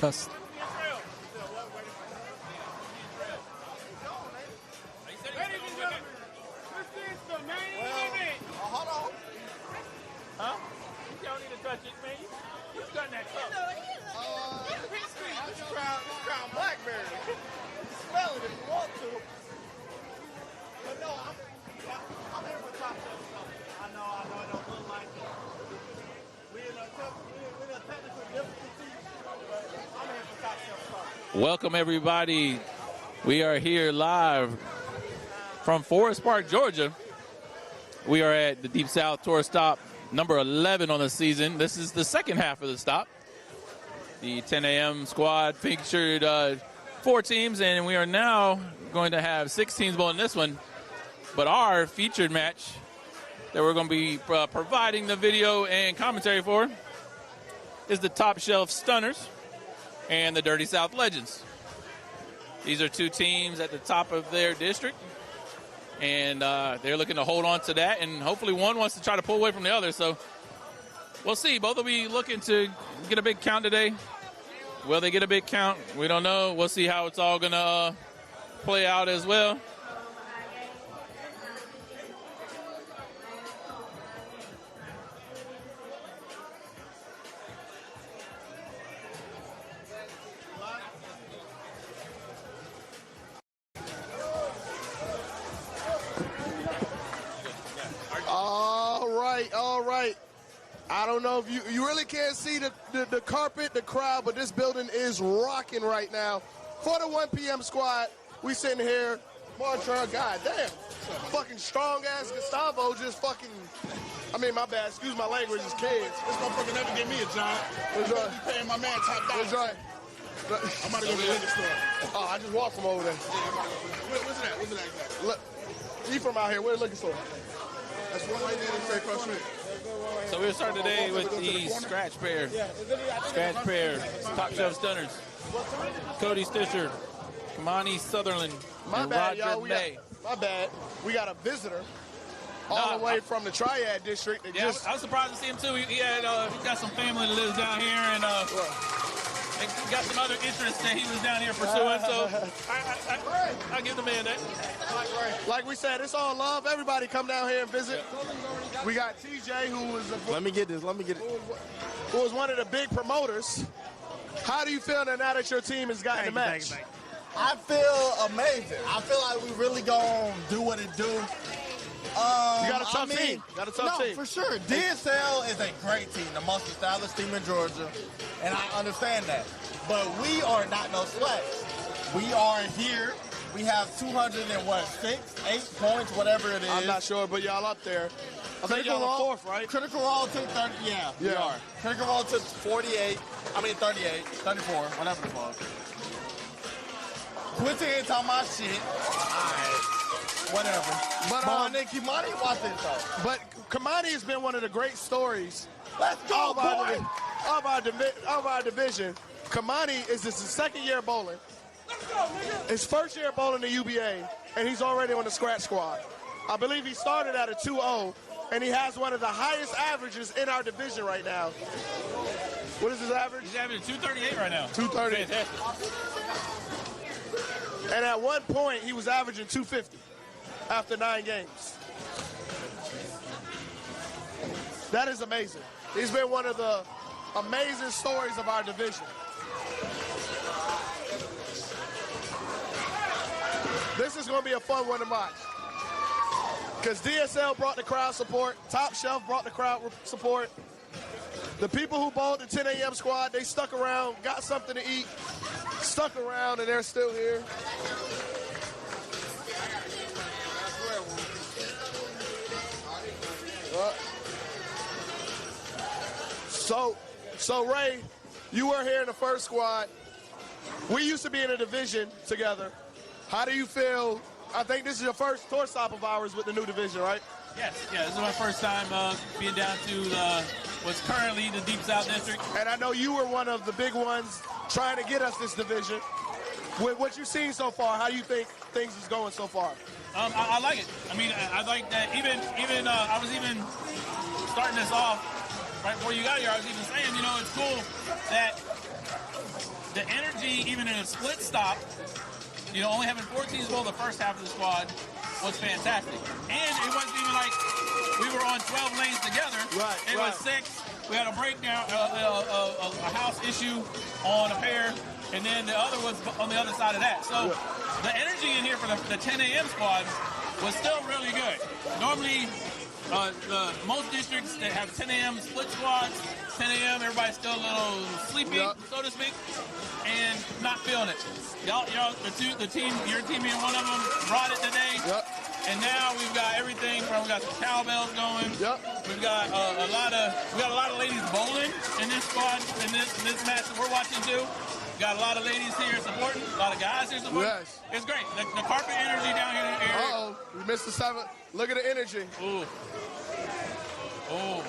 Test. Hold on. Huh? You don't need to touch it, man. You got that cup. This Crown Blackberry. Smell it if you want to. But no, I'm here for top shelf stuff. I know, it don't look like it. We're in a technical difficulty, but I'm here for top shelf stuff. Welcome, everybody. We are here live from Forest Park, Georgia. We are at the Deep South Tour Stop, number 11 on the season. This is the second half of the stop. The 10 a.m. squad featured 4 teams, and we are now going to have 6 teams bowling this one. But our featured match that we're going to be providing the video and commentary for is the Top Shelf Stunners and the Dirty South Legends. These are 2 teams at the top of their district, and they're looking to hold on to that, and hopefully one wants to try to pull away from the other. So we'll see. Both will be looking to get a big count today. Will they get a big count? We don't know. We'll see how it's all going to play out as well. All right. I don't know if you really can't see the carpet, the crowd, but this building is rocking right now. For the 1 p.m. squad, we sitting here. Montreal, goddamn. Fucking strong-ass Gustavo just fucking, my bad, excuse my language, it's kids. This motherfucker never give me a job. What's right? Be paying my man top dollar. What's right? I'm about to go to the liquor store. Oh, I just walked from over there. Where's it at? Where's it at exactly? Look, he from out here. Where's the liquor store? That's one right there in the across the street. So we'll start today with the scratch pair. Scratch pair, Top Shelf Stunners. Cody Stitcher, Kamani Sutherland, and Roger May. My bad. We got a visitor all the way from the Triad District. I was surprised to see him too. He got some family that lives down here, and got some other interests that he was down here pursuing. So I give the man that. Like we said, it's all love. Everybody come down here and visit. We got TJ, who was Let me get this. who was one of the big promoters. How do you feel now that your team has gotten the match? Thank you. I feel amazing. I feel like we really gonna do what it do. You got a tough team. Got a tough team. No, for sure. DSL is a great team, the most established team in Georgia, and I understand that. But we are not no slacks. We are here. We have 8 points, whatever it is. I'm not sure, but y'all up there. I think y'all are 4th, right? Critical Role took 30, we are. Critical Role took 38, 34, whatever it was. Quincy ain't talking my shit. Alright, whatever. But Kimani watched it though. But Kamani has been one of the great stories Let's go, of our division. Kamani is his 2nd year bowling. Let's go, nigga. His 1st year bowling the UBA, and he's already on the scratch squad. I believe he started at a 2-0, and he has one of the highest averages in our division right now. What is his average? He's averaging 238 right now. 230. Fantastic. And at one point, he was averaging 250 after 9 games. That is amazing. He's been one of the amazing stories of our division. This is going to be a fun one to watch. Because DSL brought the crowd support. Top Shelf brought the crowd support. The people who bowled the 10 a.m. squad, they stuck around, got something to eat, stuck around, and they're still here. So Ray, you were here in the first squad. We used to be in a division together. How do you feel? I think this is your first tour stop of ours with the new division, right? Yes, this is my first time being down to what's currently the Deep South District. And I know you were one of the big ones trying to get us this division. With what you've seen so far, how do you think things is going so far? I like it. I mean, I like that. Even I was even starting this off right before you got here. I was even saying, it's cool that the energy, even in a split stop, only having 4 teams bowl the first half of the squad was fantastic. And it wasn't even like we were on 12 lanes together. Right, it was 6. We had a breakdown, a house issue on a pair, and then the other was on the other side of that. So the energy in here for the 10 a.m. squad was still really good. Normally, most districts that have 10 a.m. split squads, 10 a.m. everybody's still a little sleepy, so to speak, and not feeling it. Y'all, your team being one of them, brought it today. And now we've got everything from, we got some cowbells going. We've got a lot of ladies bowling in this squad, in this match that we're watching too. Got a lot of ladies here supporting, a lot of guys here supporting. Yes. It's great. The carpet energy down here. Uh-oh, we missed the 7th. Look at the energy. Ooh.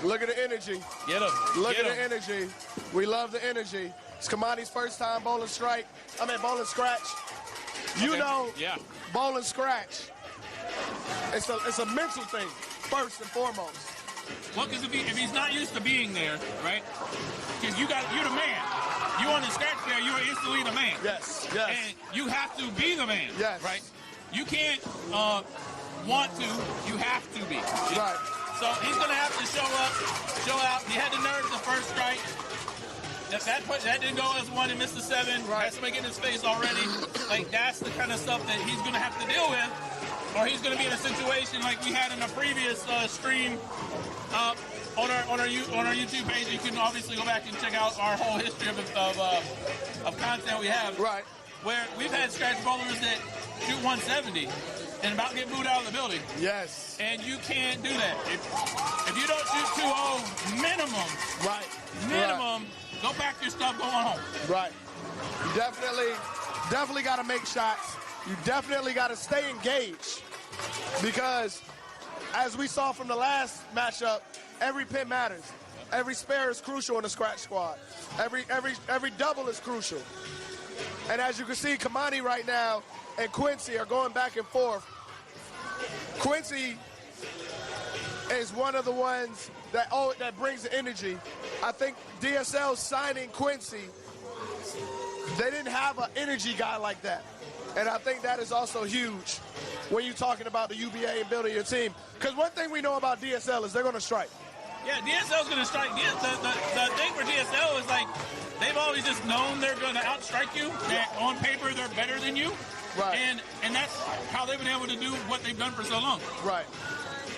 Look at the energy. Get him. Look at the energy. We love the energy. It's Kamani's first time bowling scratch. Yeah. Bowling scratch. It's a mental thing, first and foremost. Well, because if he's not used to being there, right? Because you're the man. You on the scratch there, you are instantly the man. Yes. And you have to be the man. Yes. Right? You can't want to, you have to be. Right. So he's going to have to show out. He had the nerves the first strike. That didn't go as one and missed the 7. Right. Had somebody get in his face already. Like, that's the kind of stuff that he's going to have to deal with. Or he's going to be in a situation like we had in a previous stream on our YouTube page. You can obviously go back and check out our whole history of content we have. Right. Where we've had scratch bowlers that shoot 170 and about get booed out of the building. Yes. And you can't do that. If you don't shoot 2-0 minimum, go pack your stuff, go on home. Right. You definitely got to make shots. You definitely got to stay engaged, because as we saw from the last matchup, every pin matters. Every spare is crucial in the scratch squad. Every double is crucial. And as you can see, Kamani right now and Quincy are going back and forth. Quincy is one of the ones that brings the energy. I think DSL signing Quincy, they didn't have an energy guy like that. And I think that is also huge when you're talking about the UBA and building your team. Because one thing we know about DSL is they're going to strike. Yeah, DSL's going to strike. The thing for DSL is, like, they've always just known they're going to outstrike you. On paper, they're better than you. Right. And that's how they've been able to do what they've done for so long. Right.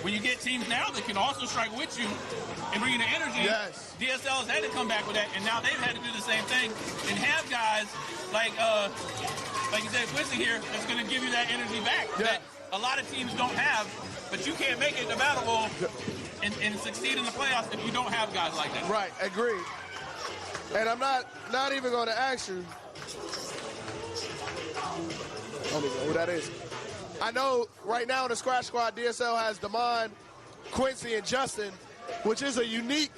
When you get teams now that can also strike with you and bring you the energy, yes. DSL has had to come back with that, and now they've had to do the same thing and have guys like you said, Quincy here, that's going to give you that energy back that a lot of teams don't have, but you can't make it to Battle Bowl and succeed in the playoffs if you don't have guys like that. Right, agreed. And I'm not even going to ask you. I don't even know who that is. I know right now in the scratch squad, DSL has Damon, Quincy, and Justin, which is a unique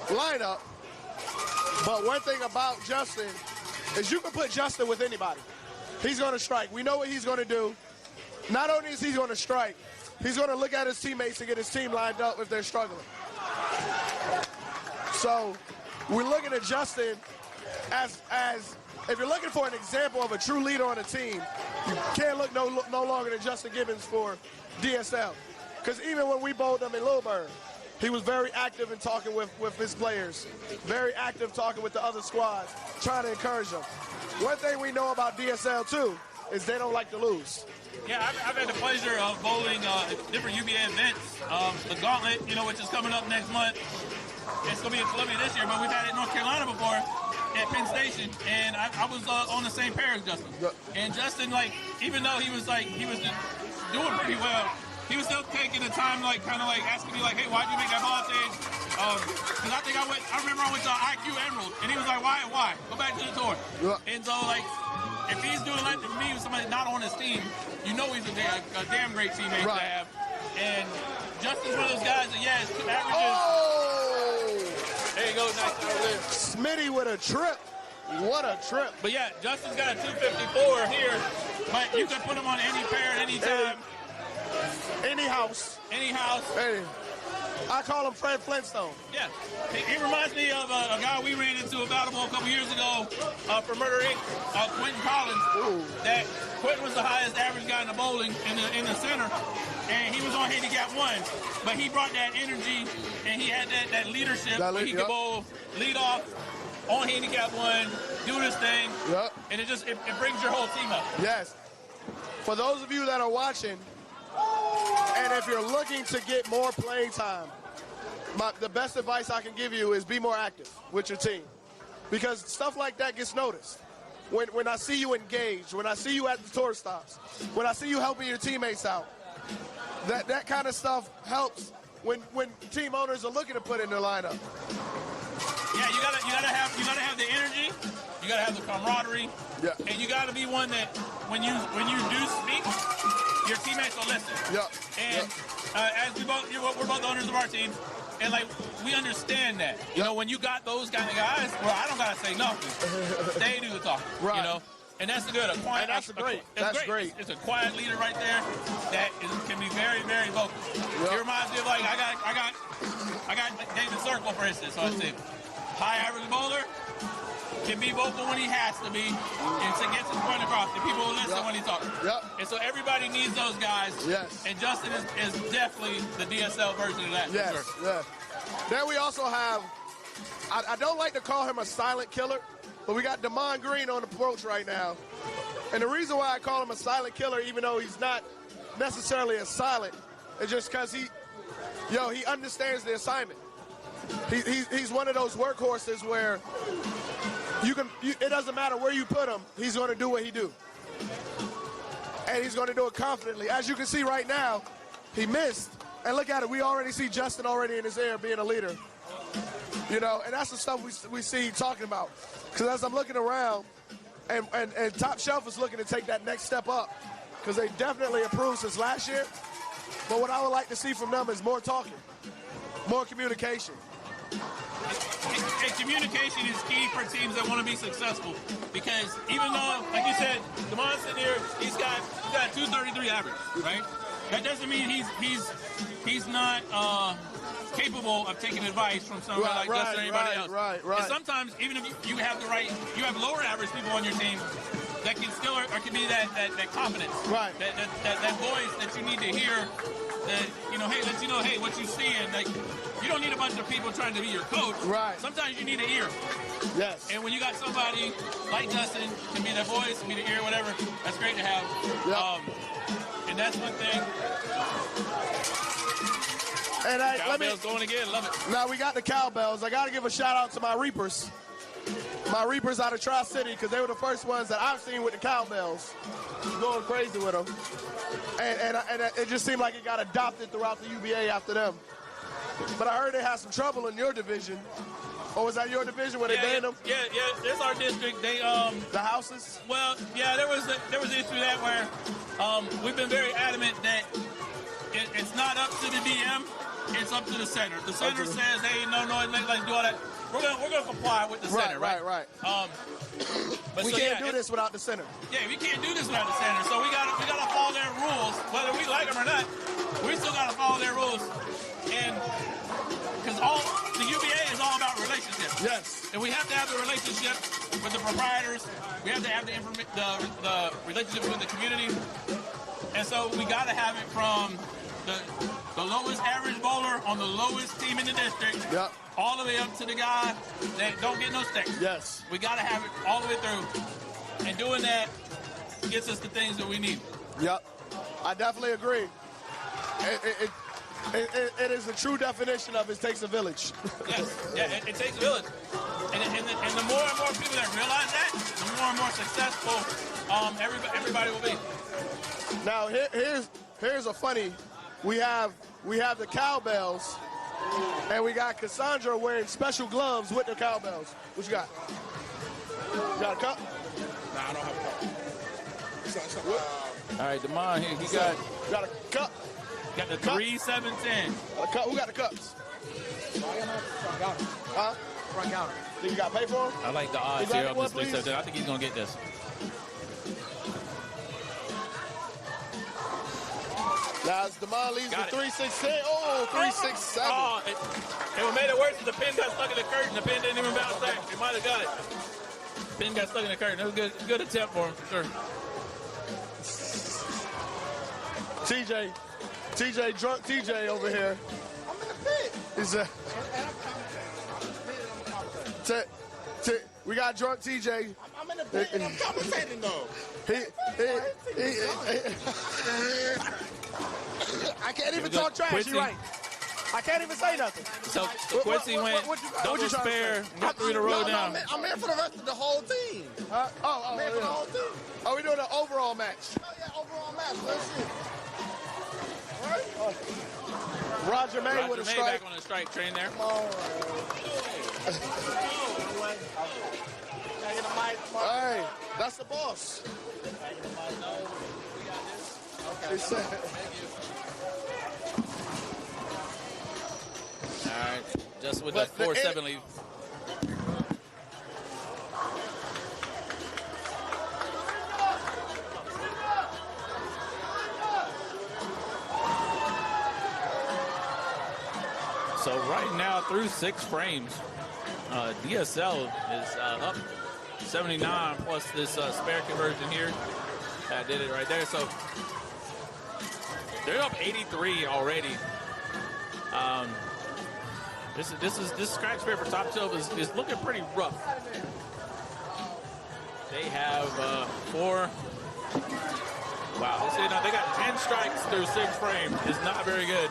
lineup. But one thing about Justin is you can put Justin with anybody. He's going to strike. We know what he's going to do. Not only is he going to strike, he's going to look at his teammates and get his team lined up if they're struggling. So we're looking at Justin as if you're looking for an example of a true leader on a team, you can't look no longer than Justin Gibbons for DSL. Because even when we bowled them in Lilburn, he was very active in talking with his players, very active talking with the other squads, trying to encourage them. One thing we know about DSL, too, is they don't like to lose. Yeah, I've had the pleasure of bowling different UBA events. The Gauntlet, which is coming up next month. It's going to be in Columbia this year, but we've had it in North Carolina before at Penn Station, and I was on the same pair as Justin. And Justin, even though he was doing pretty well, he was still taking the time, kind of asking me, hey, why'd you make that ball change? Because I remember I went to IQ Emerald, and he was like, why? Go back to the tour. And so, if he's doing that to me with somebody not on his team, he's a damn great teammate to have. And Justin's one of those guys that, his averages. Oh! There you go, nice. Smitty with a trip. What a trip. But yeah, Justin's got a 254 here, but you can put him on any pair at any time. Any house. Any house. Hey. I call him Fred Flintstone. Yeah, he reminds me of a guy we ran into a couple years ago for Murder Inc., Quentin Collins. Ooh. That Quentin was the highest average guy in the bowling in the center, and he was on handicap 1. But he brought that energy, and he had that leadership. Where he could bowl, lead off, on handicap 1, do his thing, and it brings your whole team up. Yes. For those of you that are watching, and if you're looking to get more playing time, the best advice I can give you is be more active with your team, because stuff like that gets noticed. When I see you engaged, when I see you at the tour stops, when I see you helping your teammates out, that kind of stuff helps when team owners are looking to put in their lineup. Yeah, you gotta have the energy, you gotta have the camaraderie, and you gotta be one that when you do speak, your teammates will listen. And as we're both owners of our team, and like we understand that. You know, when you got those kind of guys, well, I don't gotta say nothing. They do the talking. Right. You know, and that's good. A quiet. And that's great. It's a quiet leader right there that can be very, very vocal. It reminds me of like I got David Circle, for instance, on the team. High average bowler, can be vocal when he has to be, and to get his point across, and people will listen when he talks. And so everybody needs those guys. And Justin is definitely the DSL version of that. Then we also have, I don't like to call him a silent killer, but we got Damon Green on the approach right now. And the reason why I call him a silent killer, even though he's not necessarily a silent, is just because he understands the assignment. He's one of those workhorses where it doesn't matter where you put him, he's going to do what he do. And he's going to do it confidently. As you can see right now, he missed. And look at it, we already see Justin already in his air being a leader. You know, and that's the stuff we see talking about. Because as I'm looking around, and Top Shelf is looking to take that next step up, because they definitely improved since last year. But what I would like to see from them is more talking, more communication. And communication is key for teams that want to be successful, because even though, like you said, Damon's sitting here, he's got 233 average, right? That doesn't mean he's not capable of taking advice from somebody like Justin or anybody else. And sometimes, even if you have you have lower average people on your team that can still, or can be that confidence, that voice that you need to hear. That, hey, let you know, hey, what you seeing. Like, you don't need a bunch of people trying to be your coach. Sometimes you need an ear. And when you got somebody like Justin, can be their voice, can be the ear, whatever, that's great to have. And that's one thing. And Cowbells going again, love it. Now we got the Cowbells. I got to give a shout out to my Reapers. My Reapers out of Tri-City, because they were the first ones that I've seen with the Cowbells. Going crazy with them. And it just seemed like it got adopted throughout the UBA after them. But I heard they had some trouble in your division. Or was that your division where they banned them? Yeah, it's our district. They the houses? Well, yeah, there was an issue that where we've been very adamant that it's not up to the DM, it's up to the center. The center says, hey, no, let's do all that. We're gonna comply with the center, right? But we can't do this without the center. Yeah, we can't do this without the center. So we gotta follow their rules, whether we like them or not. We still gotta follow their rules, and because the UBA is all about relationships. And we have to have the relationship with the proprietors. We have to have the relationship with the community, and so we gotta have it from the lowest average bowler on the lowest team in the district. All the way up to the guy that don't get no sticks. We got to have it all the way through. And doing that gets us the things that we need. I definitely agree. It is the true definition of it takes a village. It takes a village. And the more and more people that realize that, the more and more successful everybody will be. Now, here's a funny. We have the Cowbells. And we got Cassandra wearing special gloves with the Cowbells. What you got? You got a cup? Nah, I don't have a cup. All right, Damon here. He got a cup. Got the 3, 7, 10. Who got the cups? Front counter. Huh? Front counter. Think you got to pay for them? I like the odds here of this 3, 7, 10. I think he's going to get this. Now as Demond leads Got the it. 3-6-10. Oh, 3-6-7. Oh, it would made it worse if the pin got stuck in the curtain. The pin didn't even bounce back. He might have got it. Pin got stuck in the curtain. It was a good attempt for him, for sure. TJ, drunk TJ over here. I'm in the pit. He's we got drunk TJ. I'm in the pit and I'm commentating though. I can't even talk trash. Quincy. You're right. I can't even say nothing. So Quincy went double spare, got 3 in a row down. I'm here for the rest of the whole team. I'm here for the whole team. Are we doing an overall match? Oh yeah, overall match. Let's see. Roger May Roger with a May strike. back on the strike train there. Hey, that's the boss. Okay. All right, just with the 4-7 lead. So right now, through 6 frames, DSL is up 79 plus this spare conversion here. That did it right there. So they're up 83 already. This scratch spare for top shelf is looking pretty rough. They have 4. Wow, they got 10 strikes through 6 frames. It's not very good.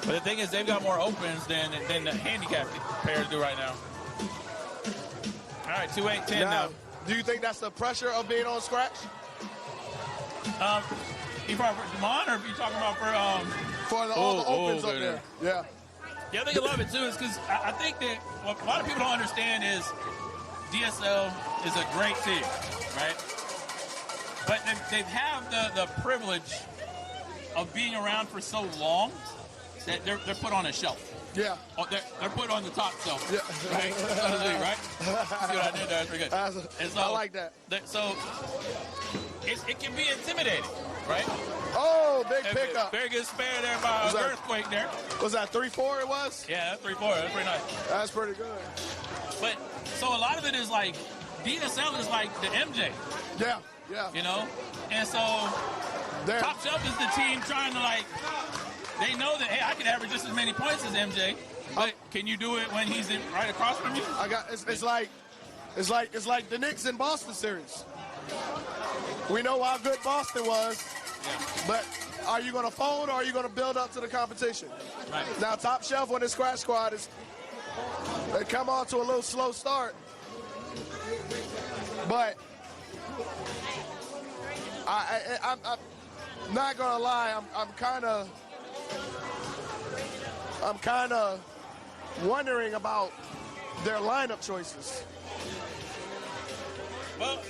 But the thing is, they've got more opens than the handicap pairs do right now. All right, 2-8-10 now. Do you think that's the pressure of being on scratch? You talking for Demond, or are you talking about for all the opens up there? Yeah. Yeah, I think I love it too. Is because I think that what a lot of people don't understand is DSL is a great team, right? But they have the privilege of being around for so long that they're put on a shelf. Yeah. Oh, they're put on the top shelf. Yeah. Right? Right? See what I did there? That's pretty good. And so, I like that. So it can be intimidating, right? Oh, big pickup. Very good spare there by Earthquake there. Was that 3-4 it was? Yeah, that's 3-4. That's pretty nice. That's pretty good. But so a lot of it is like DSL is like the MJ. Yeah, yeah. You know? And so Top Shelf is the team trying to they know that, hey, I can average just as many points as MJ, but can you do it when he's right across from you? It's like the Knicks in Boston series. We know how good Boston was, but are you going to fold or are you going to build up to the competition? Right. Now, Top Shelf, when the scratch squad they come on to a little slow start, but I'm not going to lie, I'm kind of wondering about their lineup choices. Well,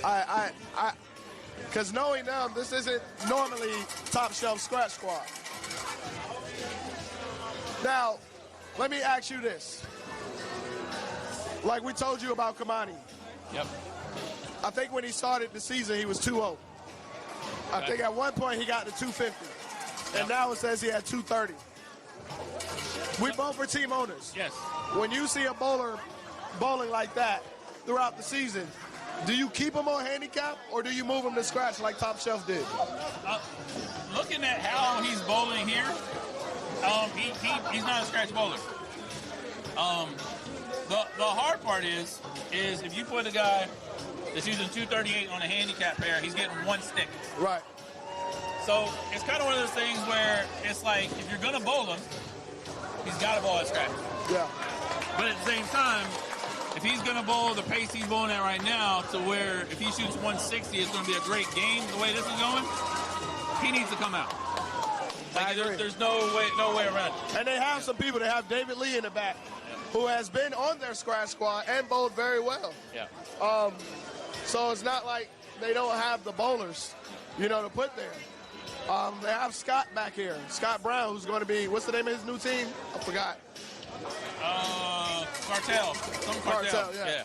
because knowing them, this isn't normally Top Shelf scratch squad. Now, let me ask you this. Like we told you about Kamani. Yep. I think when he started the season, he was 2-0. I think at one point he got to 250. And now it says he had 230. We both are team owners. Yes. When you see a bowler bowling like that throughout the season, do you keep him on handicap or do you move him to scratch like Top Shelf did? Looking at how he's bowling here, he's not a scratch bowler. The hard part is if you put a guy that's using 238 on a handicap pair, he's getting 1 stick. Right. So it's kind of one of those things where it's like if you're going to bowl him, he's got to bowl at scratch. Yeah. But at the same time, if he's going to bowl the pace he's bowling at right now to where if he shoots 160, it's going to be a great game the way this is going, he needs to come out. There's no way around it. And they have some people. They have David Lee in the back who has been on their scratch squad and bowled very well. Yeah. So it's not like they don't have the bowlers, to put there. They have Scott back here. Scott Brown, who's going to be, what's the name of his new team? I forgot. Cartel. Some cartel. Yeah.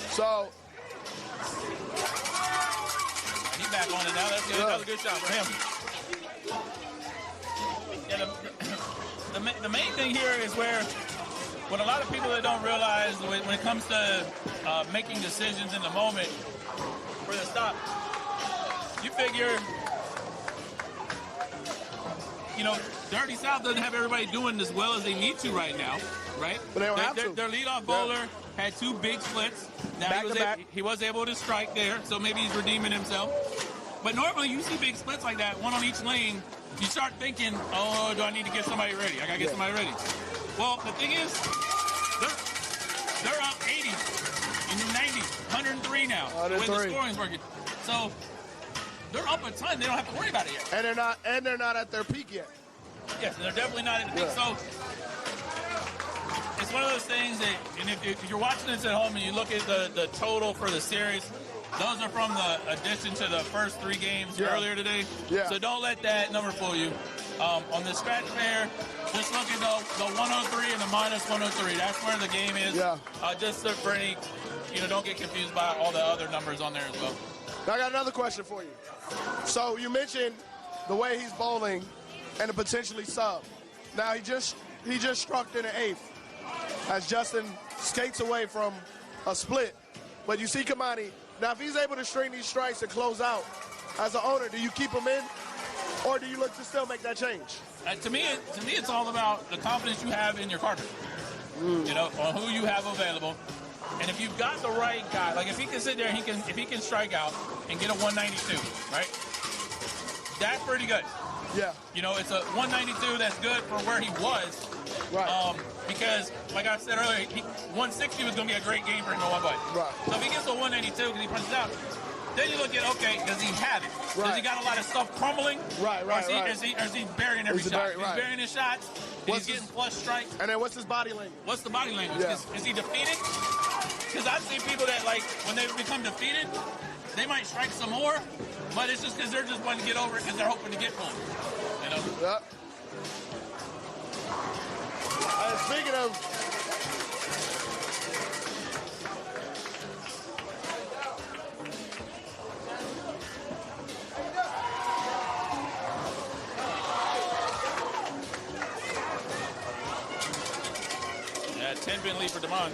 So. He's back on it now. That's good. That was a good shot for him. Yeah, the main thing here is where what a lot of people that don't realize when it comes to making decisions in the moment for the stop, you figure, Dirty South doesn't have everybody doing as well as they need to right now, right? But they don't have to. Their leadoff bowler had 2 big splits. Now he was able to strike there, so maybe he's redeeming himself. But normally you see big splits like that, one on each lane. You start thinking, oh, do I need to get somebody ready? I got to get somebody ready. Well, the thing is, they're up 80, 90, 103 now. The way the scoring's working. So they're up a ton. They don't have to worry about it yet. And they're not at their peak yet. Yes, they're definitely not at the peak. So it's one of those things that, and if you're watching this at home and you look at the total for the series, those are from the addition to the first 3 games earlier today. Yeah. So don't let that number fool you. On the scratch pair, just look at the 103 and the minus 103. That's where the game is. Yeah. Just for any, don't get confused by all the other numbers on there as well. Now I got another question for you. So you mentioned the way he's bowling and the potentially sub. Now he just struck in the 8th as Justin skates away from a split. But you see Kamani. Now if he's able to string these strikes and close out, as an owner, do you keep him in? Or do you look to still make that change? To me, it's all about the confidence you have in your carpet. On who you have available. And if you've got the right guy, like if he can sit there and if he can strike out and get a 192, right? That's pretty good. Yeah. It's a 192 that's good for where he was. Right. Because, like I said earlier, 160 was going to be a great game for him at one point. Right. So if he gets a 192 because he punches out, then you look at, okay, does he have it? Right. Does he got a lot of stuff crumbling? Right. Or is he burying every shot? He's burying his shots. He's getting flush strikes. And then what's his body language? What's the body language? Yeah. Is he defeated? Because I've seen people that, like, when they become defeated, they might strike some more, but it's just because they're just wanting to get over it because they're hoping to get pulled. Yep. Speaking of... Yeah, 10-pin lead for Damon.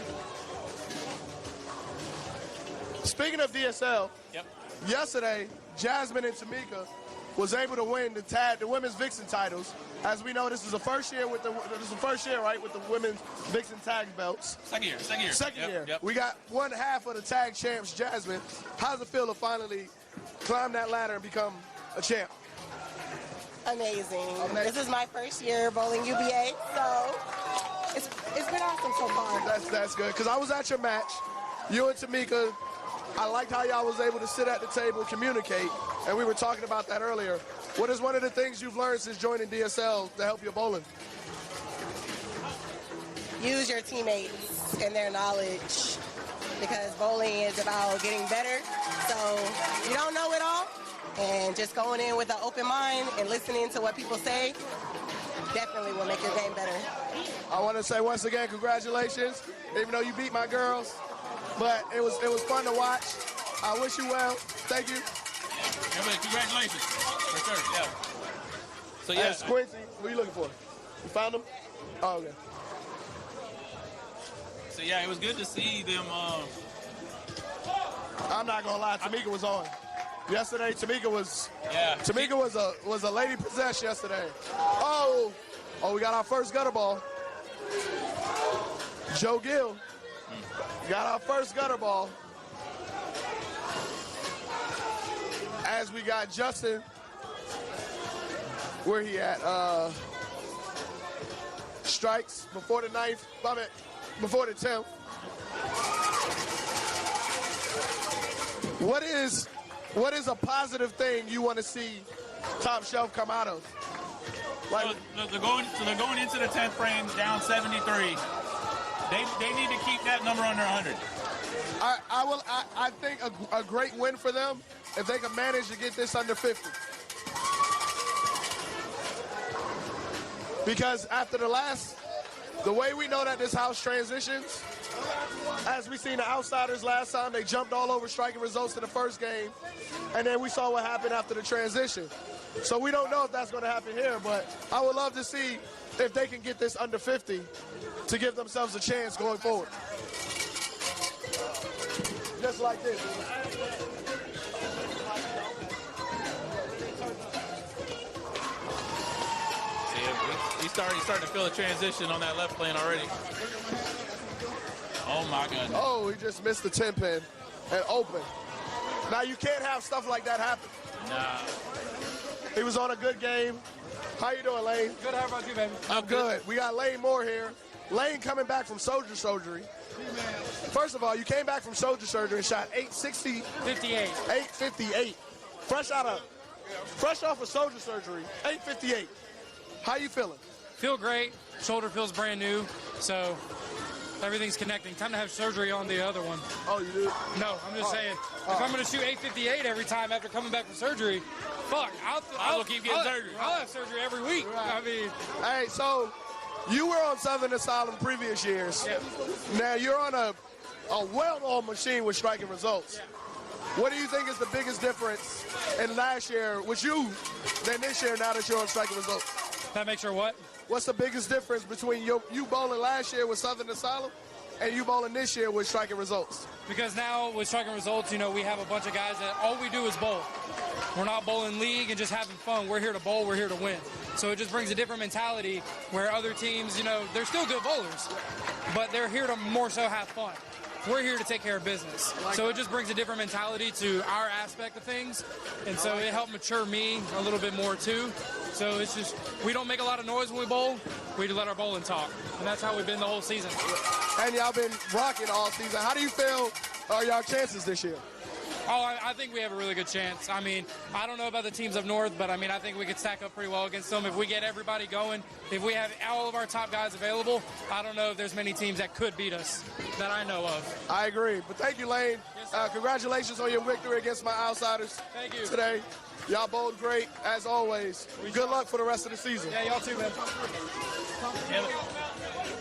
Speaking of DSL, Yep. yesterday, Jasmine and Tamika was able to win the women's Vixen titles. As we know, this is the first year with the women's Vixen tag belts. Second year. Second year. Yep. We got one half of the tag champs, Jasmine. How does it feel to finally climb that ladder and become a champ? Amazing. This is my first year bowling UBA, so it's been awesome so far. That's good, because I was at your match. You and Tamika, I liked how y'all was able to sit at the table and communicate, and we were talking about that earlier. What is one of the things you've learned since joining DSL to help your bowling? Use your teammates and their knowledge, because bowling is about getting better. So you don't know it all, and just going in with an open mind and listening to what people say definitely will make your game better. I want to say once again, congratulations, even though you beat my girls. But it was fun to watch. I wish you well. Thank you. Everybody, congratulations. For sure, yeah. So, yeah. Quincy, what are you looking for? You found them? Oh, okay. So, yeah, it was good to see them. I'm not going to lie. Tamika was on. Yesterday, Tamika was a lady possessed yesterday. Oh, we got our first gutter ball. Joe Gill. Got our first gutter ball. As we got Justin, where he at? Strikes before the 9th, before the 10th. What is a positive thing you want to see Top Shelf come out of? Like, they're going into the 10th frame down 73. They need to keep that number under 100. I think a great win for them if they can manage to get this under 50. Because after the way we know that this house transitions, as we seen the Outsiders last time, they jumped all over striking results in the first game, and then we saw what happened after the transition. So we don't know if that's going to happen here, but I would love to see if they can get this under 50 to give themselves a chance going forward. Just like this. He's starting to feel a transition on that left lane already. Oh my goodness. Oh, he just missed the 10 pin and open. Now you can't have stuff like that happen. Nah. He was on a good game. How you doing, Lane? Good, how about you, baby? I'm good. We got Lane Moore here. Lane coming back from shoulder surgery. First of all, you came back from shoulder surgery and shot 860. 58. 858. Fresh off of shoulder surgery, 858. How you feeling? Feel great. Shoulder feels brand new, so everything's connecting. Time to have surgery on the other one. Oh, you do? No, I'm just saying, if I'm going to shoot 858 every time after coming back from surgery, fuck, I'll keep getting surgery. I'll have surgery every week. Right. I mean, Hey, so you were on Southern Asylum previous years. Yeah. Now you're on a well-oiled machine with striking results. What do you think is the biggest difference in last year with you than this year now that you're on striking results? that makes sure what? What's the biggest difference between you bowling last year with Southern Asylum and you bowling this year with striking results? Because now with striking results, you know, we have a bunch of guys that all we do is bowl. We're not bowling league and just having fun. We're here to bowl. We're here to win. So it just brings a different mentality where other teams, you know, they're still good bowlers, but they're here to more so have fun. We're here to take care of business. So it just brings a different mentality to our aspect of things. And so it helped mature me a little bit more too. So it's just, we don't make a lot of noise when we bowl. We let our bowling talk. And that's how we've been the whole season. And y'all been rocking all season. How do you feel are y'all chances this year? Oh, I think we have a really good chance. I mean, I don't know about the teams up north, but I mean, I think we could stack up pretty well against them. If we get everybody going, if we have all of our top guys available, I don't know if there's many teams that could beat us that I know of. I agree. But thank you, Lane. Yes, congratulations on your victory against my outsiders Thank you. today. Y'all bowled great, as always. Good luck for the rest of the season. Yeah, y'all too, man.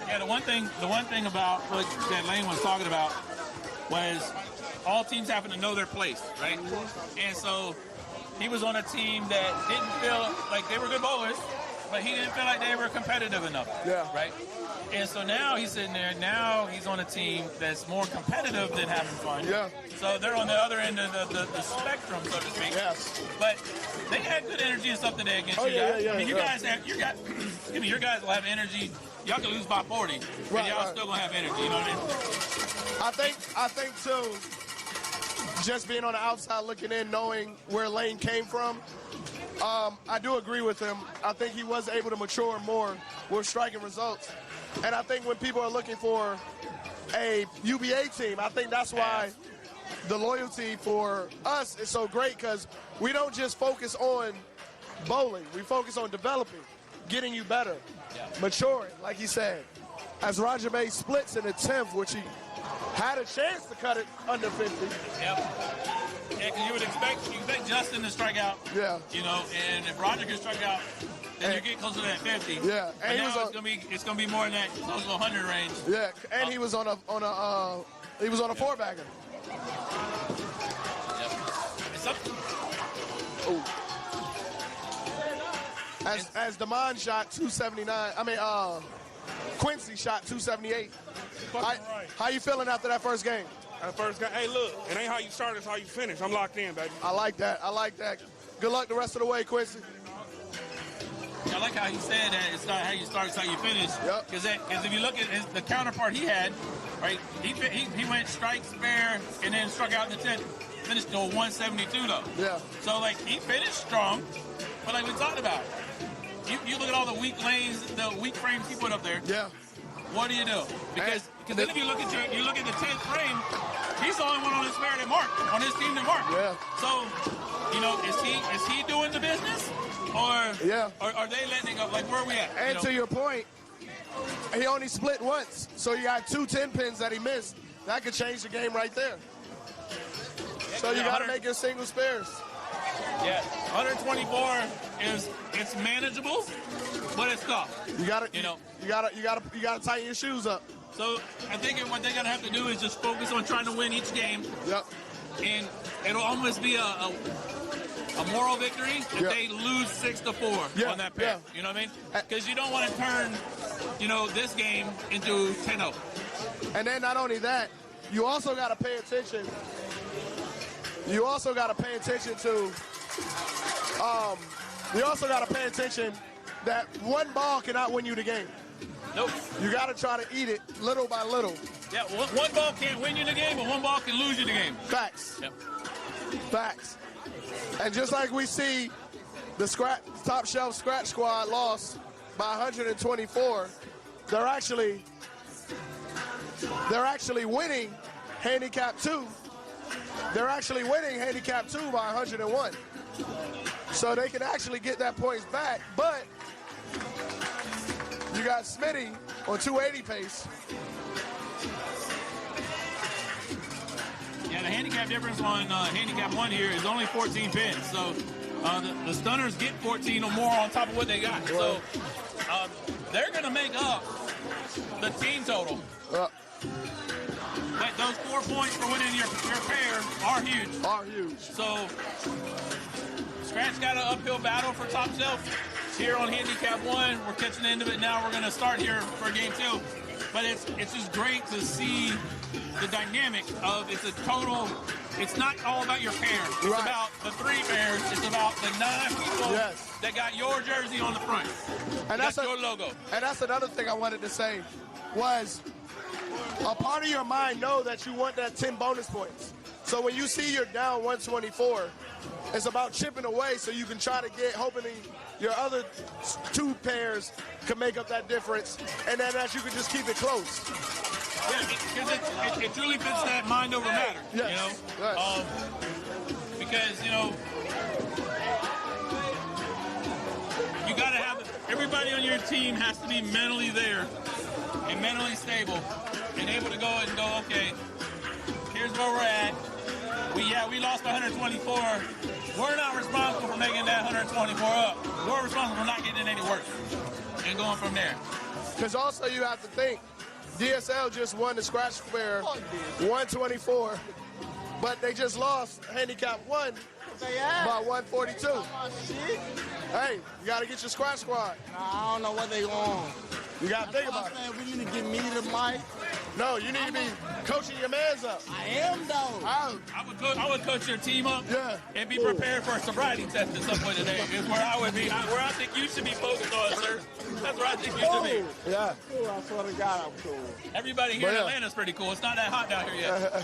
Yeah, the one thing about what that Lane was talking about was all teams having to know their place, right? And so he was on a team that didn't feel like they were good bowlers, but he didn't feel like they were competitive enough, Yeah. right? And so now he's sitting there. Now he's on a team that's more competitive than having fun. Yeah. So they're on the other end of the spectrum, so to speak. Yes. But they had good energy and stuff today against Oh, you yeah, guys. yeah, I mean, yeah. your guys will have energy. Y'all can lose by 40, Right, and y'all right. still gonna have energy. You know what I mean? I think too, just being on the outside looking in, knowing where Lane came from, I do agree with him. I think he was able to mature more with striking results. And I think when people are looking for a UBA team, I think that's why the loyalty for us is so great, because we don't just focus on bowling. We focus on developing, getting you better, maturing, like he said. As Roger May splits in the 10th, which he had a chance to cut it under 50. Yep. Yeah, 'cause you would expect Justin to strike out. Yeah. You know, and if Roger can strike out, then you get closer to that 50. Yeah, But and he now was it's gonna be more in that close to 100 range. Yeah, and he was on a four-bagger. Yep. It's up. As Damon shot 279. I mean, Quincy shot 278. How you feeling after that first game? Hey, look, it ain't how you start, it's how you finish. I'm locked in, baby. I like that. Good luck the rest of the way, Quincy. I like how he said that it's not how you start, it's how you finish. Yep. Because if you look at the counterpart he had, right, he went strikes, fair, and then struck out in the 10th. Finished to 172, though. Yeah. So, like, he finished strong, but like we talked about, you look at all the weak lanes, the weak frames he put up there. Yeah. What do you do? Because then if you look at the 10th frame, he's the only one on his fair that marked, on his team that marked. Yeah. So, you know, is he doing the business? Or are they letting it go? Like, where are we at? And to your point, he only split once. So you got 2 10 pins that he missed. That could change the game right there. So you got to make your single spares. Yeah, 124 it's manageable, but it's tough. You gotta tighten your shoes up. So I think what they're gonna have to do is just focus on trying to win each game. Yep. And it'll almost be a moral victory if they lose 6-4 on that pair. You know what I mean? Because you don't want to turn, this game into 10-0. And then not only that, you also got to pay attention. You also got to pay attention to. You also got to pay attention that one ball cannot win you the game. Nope. You got to try to eat it little by little. Yeah, one ball can't win you the game, but one ball can lose you the game. Facts. Yep. Facts. And just like we see the top shelf scratch squad lost by 124, they're actually winning handicap 2. They're actually winning handicap 2 by 101. So they can actually get that points back, but you got Smitty on 280 pace. Yeah, the handicap difference on handicap 1 here is only 14 pins. So the Stunners get 14 or more on top of what they got. So they're going to make up the team total. Those 4 points for winning your pair are huge. So Scratch got an uphill battle for top shelf here on handicap 1. We're catching the end of it now. We're going to start here for game 2. But it's just great to see the dynamic of it's a total. It's not all about your pair. It's about the 3 pairs. It's about the 9 people that got your jersey on the front. And that's your logo. And that's another thing I wanted to say was a part of your mind know that you want that 10 bonus points. So when you see you're down 124, it's about chipping away so you can try to get, hoping your other 2 pairs can make up that difference, and then that you can just keep it close. Yeah, because it truly fits that mind over matter. Yes. Because, you got to have, everybody on your team has to be mentally there and mentally stable and able to go and go, okay, here's where we're at. We lost by 124. We're not responsible for making that 124 up. We're responsible for not getting it any worse and going from there. Because also you have to think, DSL just won the scratch square 124, but they just lost handicap 1 by 142. Hey, you got to get your scratch squad. I don't know what they on. You got to think about it. We need to get me the mic. No, you need to be coaching your mans up. I am, though. I would coach your team up and be prepared for a sobriety test at some point today. Is where I would be. Where I think you should be focused on, sir. That's where I think you should be. Yeah. Cool, I swear to God, I'm cool. Everybody here in Atlanta's pretty cool. It's not that hot down here yet.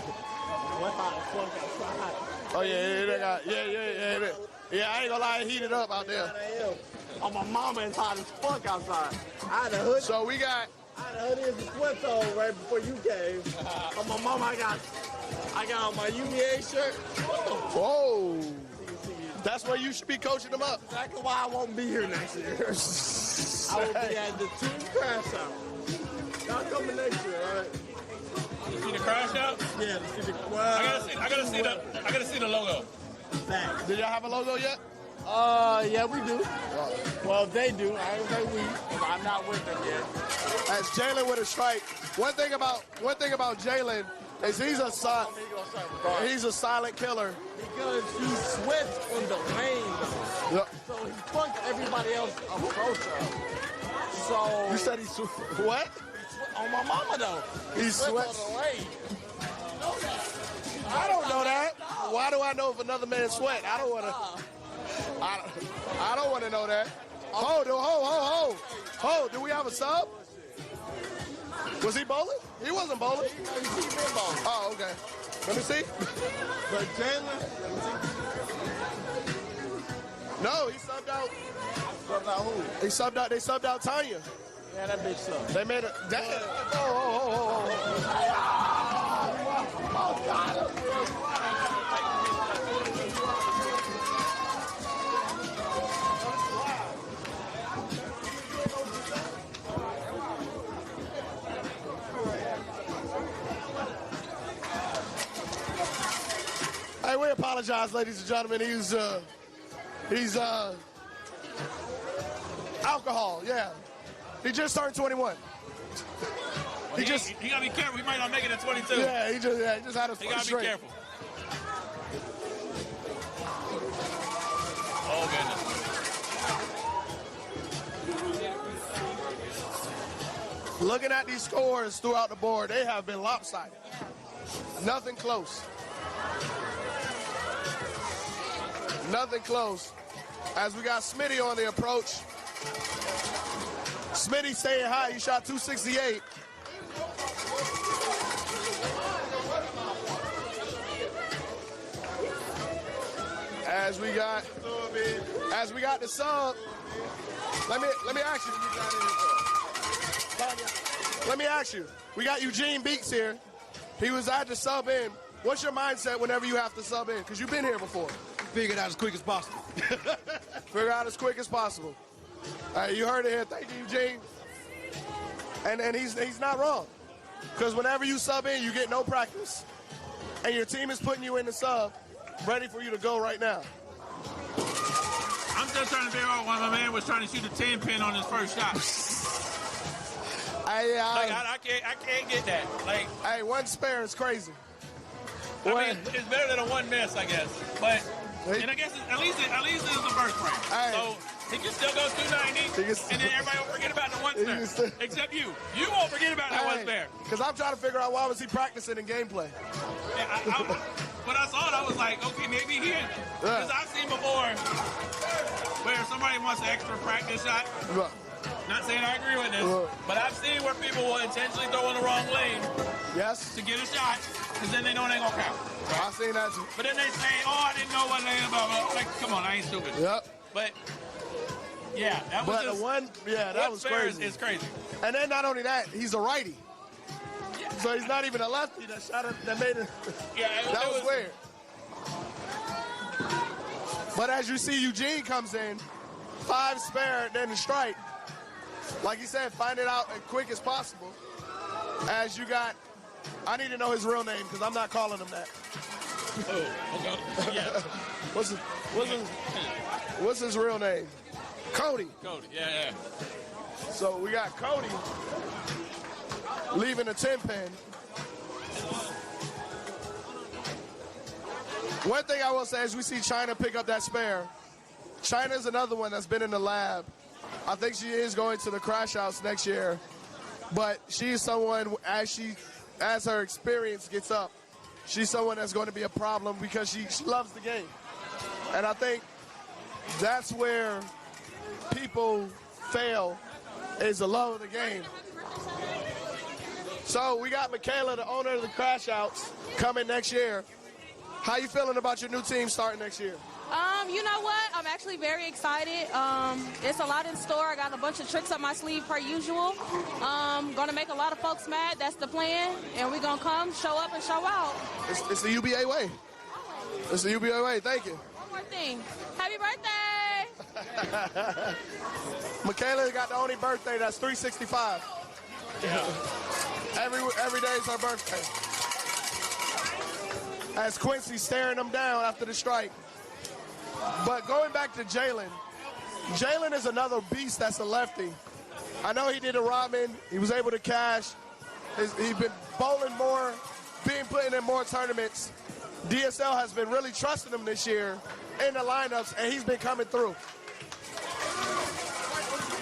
Oh, yeah. Yeah, I ain't gonna lie, it heated up out there. Oh, my mama is hot as fuck outside. I had a hoodie. So we got. I had a hoodie and some sweats on right before you came. Oh, my mama, I got on my UBA shirt. Whoa. That's where you should be coaching them up. Exactly why I won't be here next year. I will be at the team crash out. Y'all coming next year, all right? You see the crash out? Yeah, to see the I gotta see the logo. Back. Did y'all have a logo yet? Yeah, we do. Well, they do. I ain't say we. I'm not with them yet. As Jalen with a strike. One thing about Jalen is he's a silent killer. Because he sweats on the lane. Yep. So he fucked everybody else approach up. So You said what? On my mama though. He sweats on the lane. I don't know that. Why do I know if another man sweat? I don't want to know that. Ho. Do we have a sub? Was he bowling? He wasn't bowling. Oh, okay. Let me see. But Jalen, no, he subbed out. Subbed out who? They subbed out Tanya. Yeah, that bitch sucked. They made a. Damn. Hey, we apologize, ladies and gentlemen. He's alcohol, yeah. He just turned 21. He gotta be careful. He might not make it at 22. Yeah, he just had a He gotta straight. be careful. Looking at these scores throughout the board, they have been lopsided. Nothing close. Nothing close. As we got Smitty on the approach. Smitty staying high. He shot 268. As we got the sub. Let me ask you. Let me ask you. We got Eugene Beeks here. He was at the sub in. What's your mindset whenever you have to sub in? Because you've been here before. Figure it out as quick as possible. Figure out as quick as possible. You heard it here. Thank you, Eugene. And he's not wrong. Because whenever you sub in, you get no practice. And your team is putting you in the sub, ready for you to go right now. I'm still trying to figure out why my man was trying to shoot a 10-pin on his first shot. I can't get that. Like, hey, one spare is crazy. I mean, it's better than a one miss, I guess. But and I guess at least it's the first frame. Hey. So he can still go 290, and then everybody will forget about the one spare. Except you. You won't forget about that one spare. Because I'm trying to figure out why was he practicing in gameplay. Yeah, when I saw it, I was like, okay, maybe he is. Because I've seen before where somebody wants an extra practice shot. Not saying I agree with this, but I've seen where people will intentionally throw in the wrong lane to get a shot, because then they know they ain't going to count. Right? I've seen that too. But then they say, oh, I didn't know what lane, blah, blah. Like, come on, I ain't stupid. Yep. But, yeah, that was that was crazy. It's crazy. And then not only that, he's a righty. Yeah. So he's not even a lefty that made it. Yeah, that was weird. But as you see, Eugene comes in, 5 spare, then the strike. Like he said, find it out as quick as possible. As you got, I need to know his real name because I'm not calling him that. Oh, okay. Yeah. What's his real name? Cody. Cody, yeah. So we got Cody leaving a 10-pin. One thing I will say is we see China pick up that spare. China's another one that's been in the lab. I think she is going to the crash house next year. But she is someone, as her experience gets up, she's someone that's going to be a problem because she loves the game. And I think that's where people fail, is the love of the game. So we got Michaela, the owner of the crash outs, coming next year. How you feeling about your new team starting next year? You know what? I'm actually very excited. It's a lot in store. I got a bunch of tricks up my sleeve per usual. Going to make a lot of folks mad. That's the plan. And we're going to come, show up, and show out. It's the UBA way. It's the UBA way. Thank you. One more thing. Happy birthday! Michaela got the only birthday that's 365. Yeah. Every day is her birthday. As Quincy staring them down after the strike. But going back to Jalen, Jalen is another beast that's a lefty. I know he did a Rodman. He was able to cash. He's been bowling more, being put in more tournaments. DSL has been really trusting him this year in the lineups, and he's been coming through.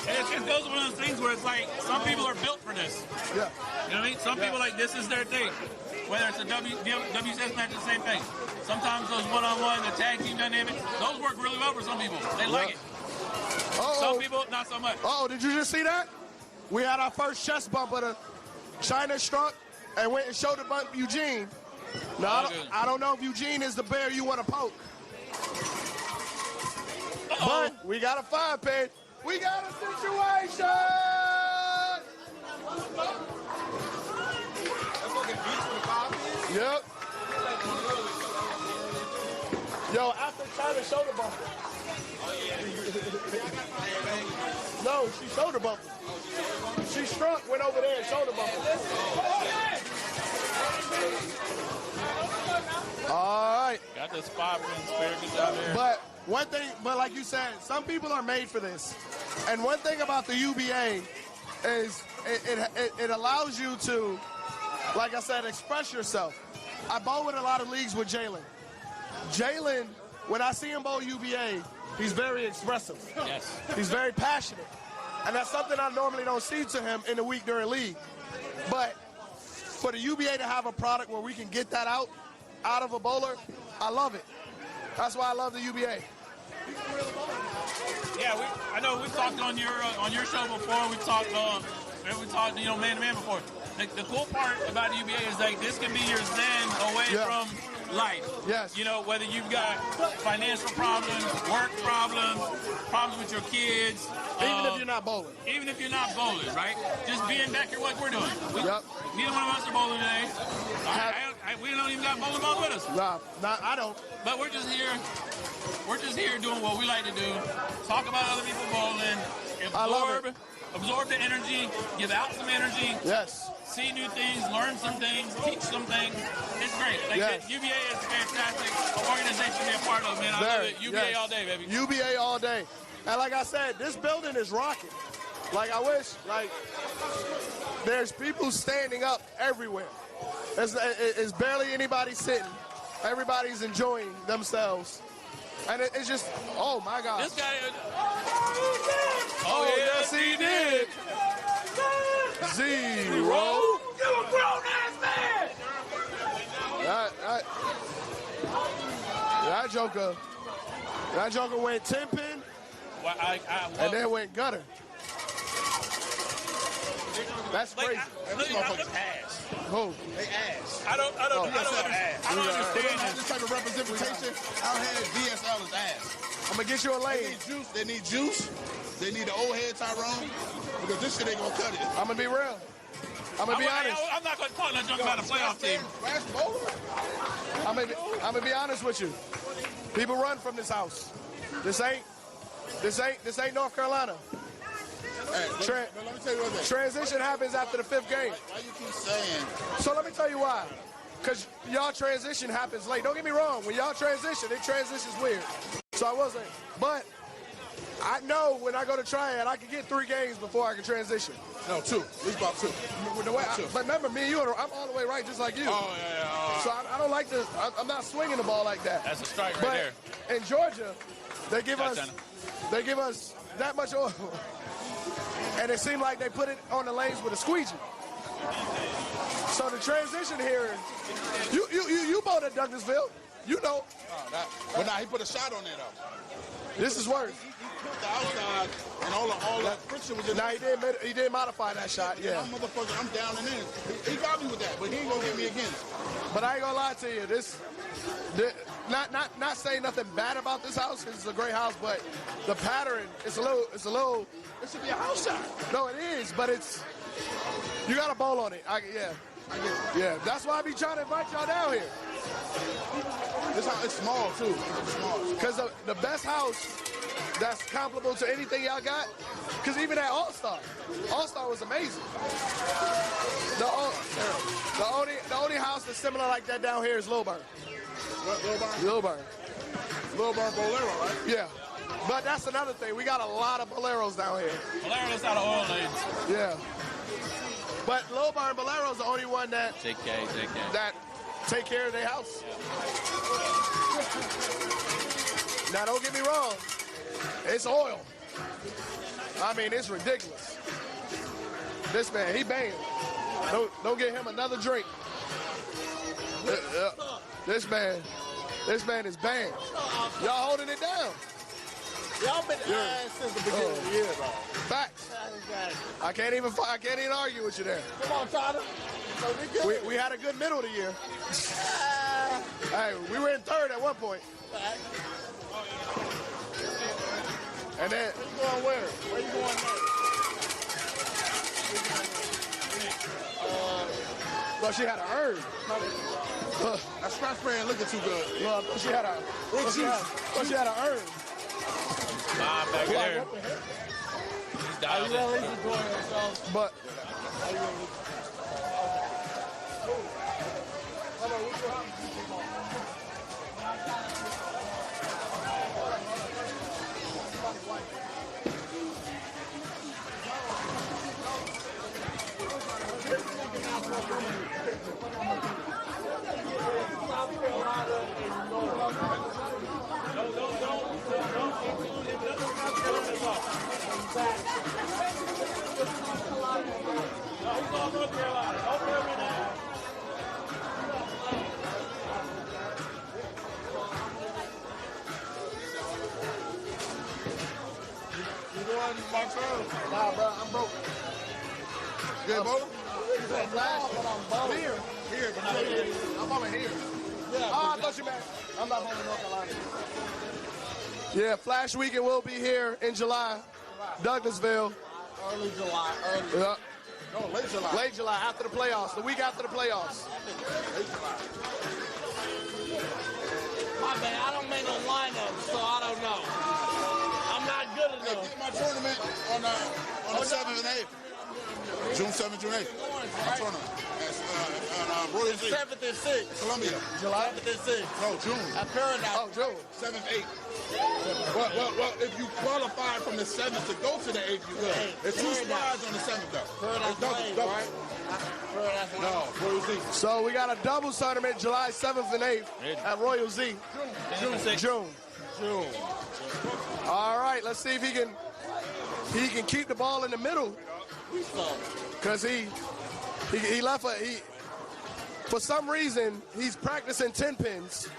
It goes one of those things where it's like some people are built for this. Yeah. You know what I mean? Some people, like, this is their thing. Whether it's a WCS match, the same thing. Sometimes those one-on-one, the tag team dynamic, those work really well for some people. They like it. Some people, not so much. Oh, did you just see that? We had our first chest bump of the China struck and went and shoulder bumped Eugene. Now, I don't know if Eugene is the bear you want to poke. But we got a 5-pin. We got a situation! Yep. Yo, after China shoulder bumped. No, she shoulder bumped. She struck, went over there and shoulder bumped. All right. Got the spot in spare. Good job there. But one thing, like you said, some people are made for this. And one thing about the UBA is it allows you to, like I said, express yourself. I bowl in a lot of leagues with Jalen. Jalen, when I see him bowl UBA, he's very expressive. Yes. He's very passionate. And that's something I normally don't see to him in the week during league. But for the UBA to have a product where we can get that out of a bowler, I love it. That's why I love the UBA. Yeah, I know we've talked on your show before. We've talked man to man before. The cool part about the UBA is like this can be your zen away from life. Yes. You know, whether you've got financial problems, work problems with your kids. Even if you're not bowling. Even if you're not bowling, right? Just being back here like we're doing. Neither one of us are bowling today. We don't even got bowling balls with us. I don't. But we're just here. We're just here doing what we like to do. Talk about other people bowling. Absorb the energy. Give out some energy. Yes. See new things. Learn some things. Teach some things. It's great. UBA is a fantastic organization to be a part of, man. I love it. UBA all day, baby. UBA all day. And like I said, this building is rocking. Like I wish, there's people standing up everywhere. It's barely anybody sitting. Everybody's enjoying themselves. And it's just, oh my God. This guy. Oh, yes, he did. 0. You a grown ass man. That joker went 10 pin. And then went gutter. That's crazy. This motherfucker's ass. Who? They ass. I don't understand this type of representation. Our head DSL is ass. I'm gonna get you a lane. They need juice. They need the old head Tyrone. Because this shit ain't gonna cut it. I'm gonna be real. I'm gonna be honest. I'm not gonna talk no junk about a playoff team. I'm gonna be honest with you. People run from this house. This ain't North Carolina. Hey, let me tell you one thing. Transition happens after the 5th game. Why you keep saying? So let me tell you why. Because y'all transition happens late. Don't get me wrong. When y'all transition, it transitions weird. So I wasn't. But I know when I go to Triad, I can get 3 games before I can transition. No, 2. At least about 2. But remember, me and you, I'm all the way right just like you. Oh, yeah. So I don't like to, I'm not swinging the ball like that. That's a strike right there. In Georgia, they give us that much oil. And it seemed like they put it on the lanes with a squeegee. So the transition here, you bowled at Douglasville. You know. But now he put a shot on there, though. This is worse. He put the outside, and all that friction was in there. Nah, he did modify that shot, yeah. I'm down and in. He got me with that, but he ain't going to get me again. But I ain't going to lie to you. Not saying nothing bad about this house, because it's a great house, but the pattern, it's a little. It should be a house shot. No, it is, but you got to bowl on it. Yeah, that's why I be trying to invite y'all down here. It's small, too. Because the best house that's comparable to anything y'all got, because even at All-Star was amazing. The only house that's similar like that down here is Lilburn. Lilburn Bolero, right? Yeah. But that's another thing. We got a lot of Boleros down here. Bolero's out of oil lanes. Yeah. But Lilburn Bolero's the only one that that take care of their house. Now, don't get me wrong. It's oil. I mean, it's ridiculous. This man, he banging. Don't get him another drink. This man is banned. Y'all holding it down. Y'all been since the beginning of the year, bro. Facts. I can't even argue with you there. Come on, Tyler. We had a good middle of the year. Hey, we were in 3rd at one point. And then. Where you going where? Where you going next? Well, she had a urn. That scratch spray ain't looking too good. Well, she had an urn. Back there. He's dialed in. But. Don't Nah, bro, I'm broke. Good bowler? Here, but not here. I'm bowling here. Yeah. Oh, I thought you meant. I'm not bowling North Carolina. Yeah, Flash Weekend will be here in July. Douglasville. Early July. Yeah. No, late July. Late July, after the playoffs. The week after the playoffs. Late July. My bad, I don't make no lineups, so I don't know. I'm not good Hey, enough. get my tournament on the 7th and 8th. June 7th, June 8th. My tournament. At Royal Z. 7th and 6th. Columbia. July? 7th and 6th. No, June. At Paradise. Oh, June. 7th, 8th. Well, if you qualify from the 7th to go to the 8th, you good. There's 2 spots on the 7th, though. Paradise It's double, Lane, double. right? Paradise Lane. No, Royal Z. So we got a double tournament July 7th and 8th at Royal Z. June. All right, let's see if he can keep the ball in the middle. Because he left for some reason he's practicing 10 pins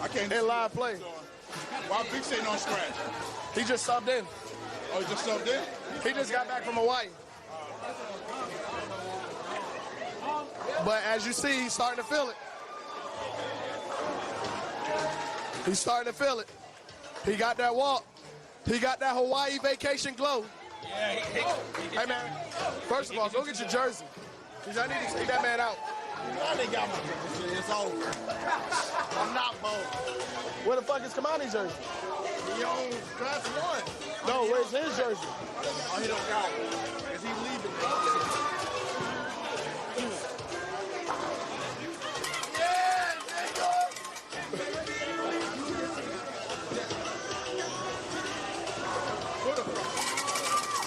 I can't in live play. Why Big say no scratch? He just subbed in. Oh, he just subbed in? He just got back from Hawaii. But as you see, he's starting to feel it. He's starting to feel it. He got that walk. He got that Hawaii vacation glow. Yeah, Hey, man, first of all, go get your jersey. Because I need to take that man out. I didn't got my jersey. It's over. I'm not bold. Where the fuck is Kamani's jersey? He owns class 1. No, where's his jersey? Oh, he don't got it. Is he leaving?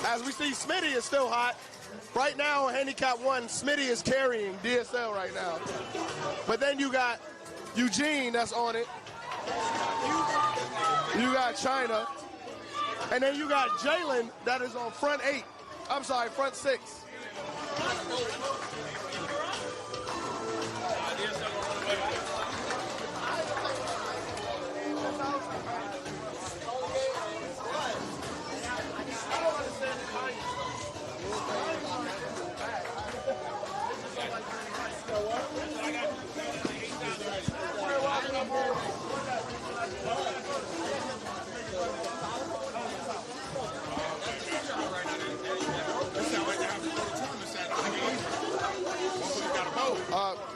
As we see, Smitty is still hot. Right now, handicap 1, Smitty is carrying DSL right now. But then you got Eugene that's on it. You got China. And then you got Jalen that is on front 8. I'm sorry, front 6.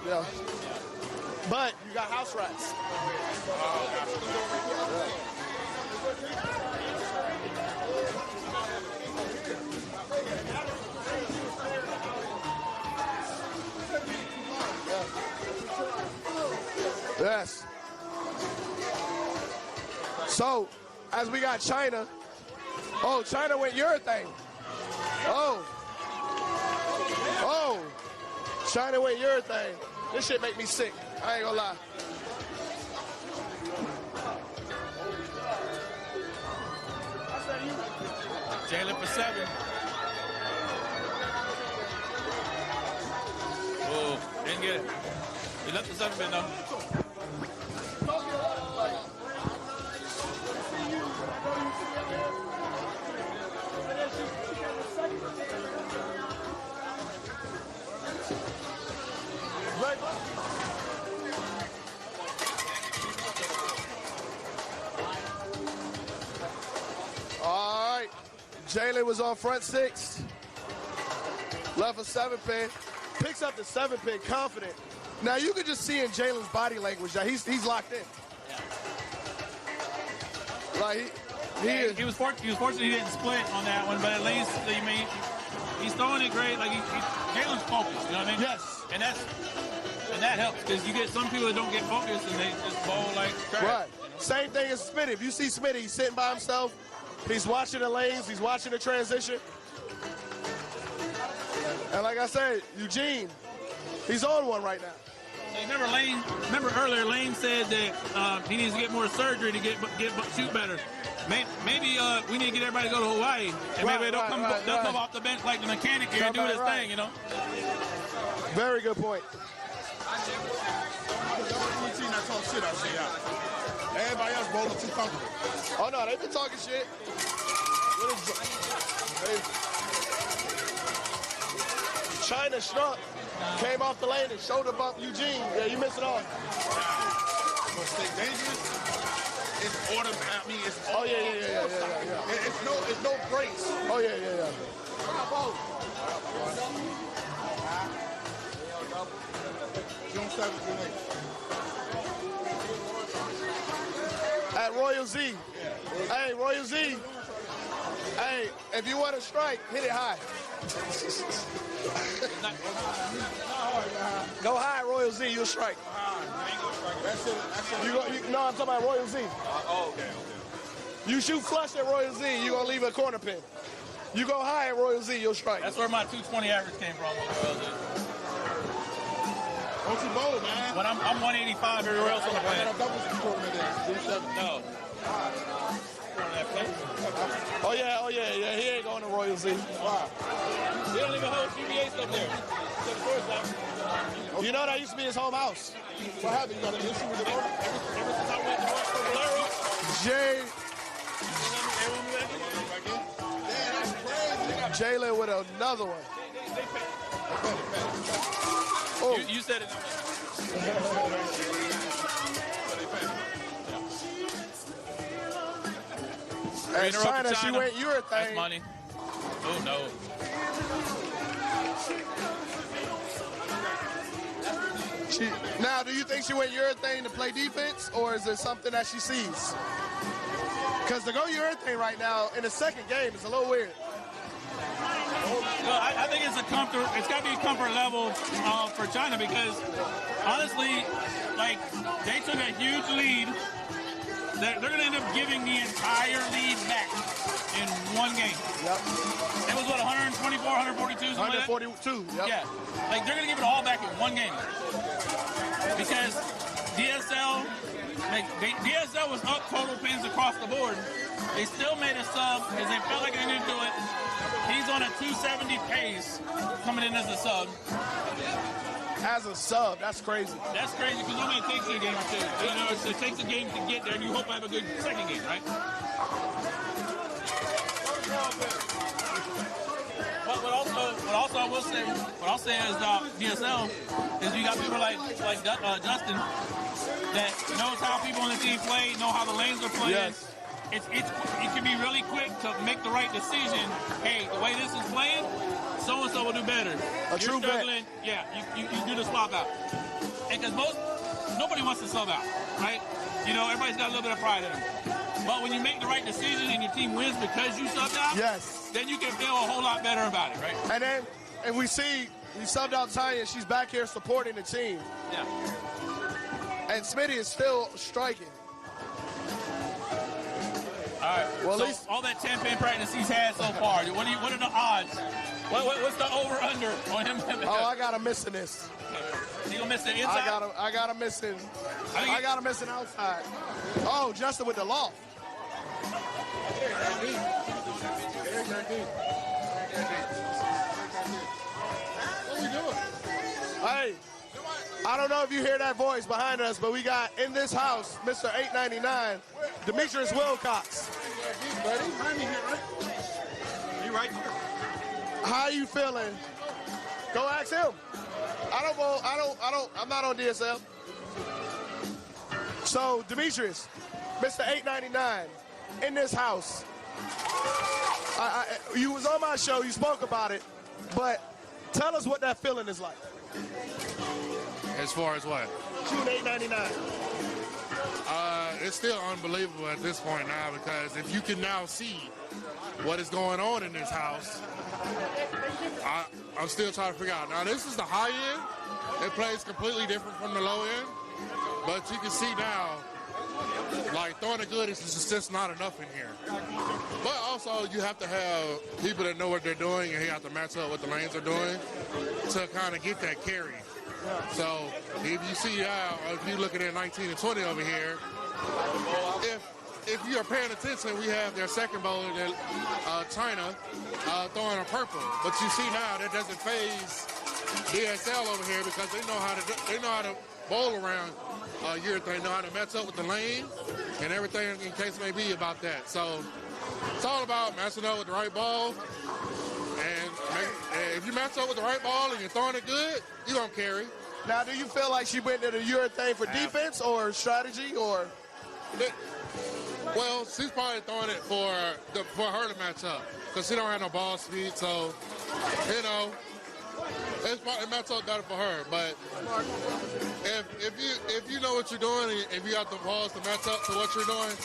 Yeah. But you got house rats. Yes. So, as we got China. Oh, China went urethane. Oh. Oh. China went urethane. This shit make me sick. I ain't gonna lie. Jalen for 7. Oh, didn't get it. He left the 7 pin though. All right. Jalen was on front 6. Left a 7 pin. Picks up the 7 pin confident. Now you can just see in Jalen's body language that he's locked in. Like He was fortunate he didn't split on that one, but at least he's throwing it great. Like Jalen's focused, you know what I mean? Yes. And that helps because you get some people that don't get focused and they just bowl like trash. Right. Same thing as Smitty. If you see Smitty, he's sitting by himself. He's watching the lanes. He's watching the transition. And like I said, Eugene, he's on one right now. Remember earlier, Lane said that he needs to get more surgery to shoot better. Maybe we need to get everybody to go to Hawaii, and maybe they'll come off the bench like the mechanic here and do this thing, you know? Very good point. Everybody else bowling too comfortable. Oh, no, they've been talking shit. China struck, came off the lane and shoulder bumped Eugene. Yeah, you missed it all. But stay dangerous. It's automatic. I mean, it's Oh yeah. It's no breaks. Oh yeah. June 7th, June 8th. At Royal Z. Hey, Royal Z. Hey, if you want to strike, hit it high. Go high, Royal Z. You'll strike. That's it. No, I'm talking about Royal Z. Okay. You shoot flush at Royal Z, you're gonna leave a corner pin. You go high at Royal Z, you'll strike. That's where my 220 average came from. Don't you bowl, man. When I'm 185 everywhere else on the I planet. got a double tournament there. June 7th. No. Oh yeah, he ain't going to Royal Z. Why? They don't even host UBA stuff there. You know that used to be his home house. What happened? You got an issue with the vote? Ever since I went to work for Valero, Jay, Damn, that's crazy. Jalen with another one. Oh, you said it. and China, she went That's urethane. money. Oh, no. Now, do you think she went urethane to play defense, or is it something that she sees? Because to go urethane right now in the second game is a little weird. Well, I think it's a comfort. It's got to be a comfort level for China because, honestly, like they took a huge lead. They're going to end up giving the entire lead back in one game. Yep. It was what 124, 142, something like that? 142. Yep. Yeah, like they're going to give it all back in one game because DSL, DSL was up total pins across the board. They still made a sub because they felt like they didn't do it. He's on a 270 pace coming in as a sub. As a sub, that's crazy. That's crazy because normally it takes you a game or two. You know, it takes a game to get there, and you hope to have a good second game, right? But what also I will say, what I'll say is DSL is you got people like Justin that knows how people on the team play, know how the lanes are playing. Yes. It can be really quick to make the right decision. Hey, the way this is playing, so-and-so will do better. A true vet. Yeah, you do the swap out. And because nobody wants to sub out, right? You know, everybody's got a little bit of pride in them. But when you make the right decision and your team wins because you subbed out, Yes. then you can feel a whole lot better about it, right? And we subbed out Tanya, she's back here supporting the team. Yeah. And Smitty is still striking. All right. Well, so at least all that 10-pin practice he's had so far, what are the odds? What's the over/under on him? Oh, I got him missing this. He gonna miss the inside? I got him missing. I got him missing outside. Oh, Justin with the loft. What we doing? Hey, I don't know if you hear that voice behind us, but we got in this house, Mr. 899, Demetrius Wilcox. You right here. How you feeling? Go ask him. I'm not on DSL. So, Demetrius, Mr. 899, in this house. You was on my show, you spoke about it, but tell us what that feeling is like. As far as what? Shooting 899. It's still unbelievable at this point now because if you can now see what is going on in this house, I'm still trying to figure out. Now, this is the high end. It plays completely different from the low end. But you can see now, like, throwing a good is just not enough in here. But also, you have to have people that know what they're doing, and you have to match up what the lanes are doing to kind of get that carry. So, if you see if you're looking at 19 and 20 over here, if you are paying attention, we have their second bowler, China, throwing a purple. But you see now that doesn't phase DSL over here because they know how to bowl around urethane, know how to match up with the lane and everything in case may be about that. So It's all about matching up with the right ball. And if you match up with the right ball and you're throwing it good, you're going to carry. Now, do you feel like she went to the urethane for defense or strategy or? Well, she's probably throwing it for her to match up because she don't have no ball speed. So, you know, it matches up better for her. But if you know what you're doing and if you got the balls to match up to what you're doing,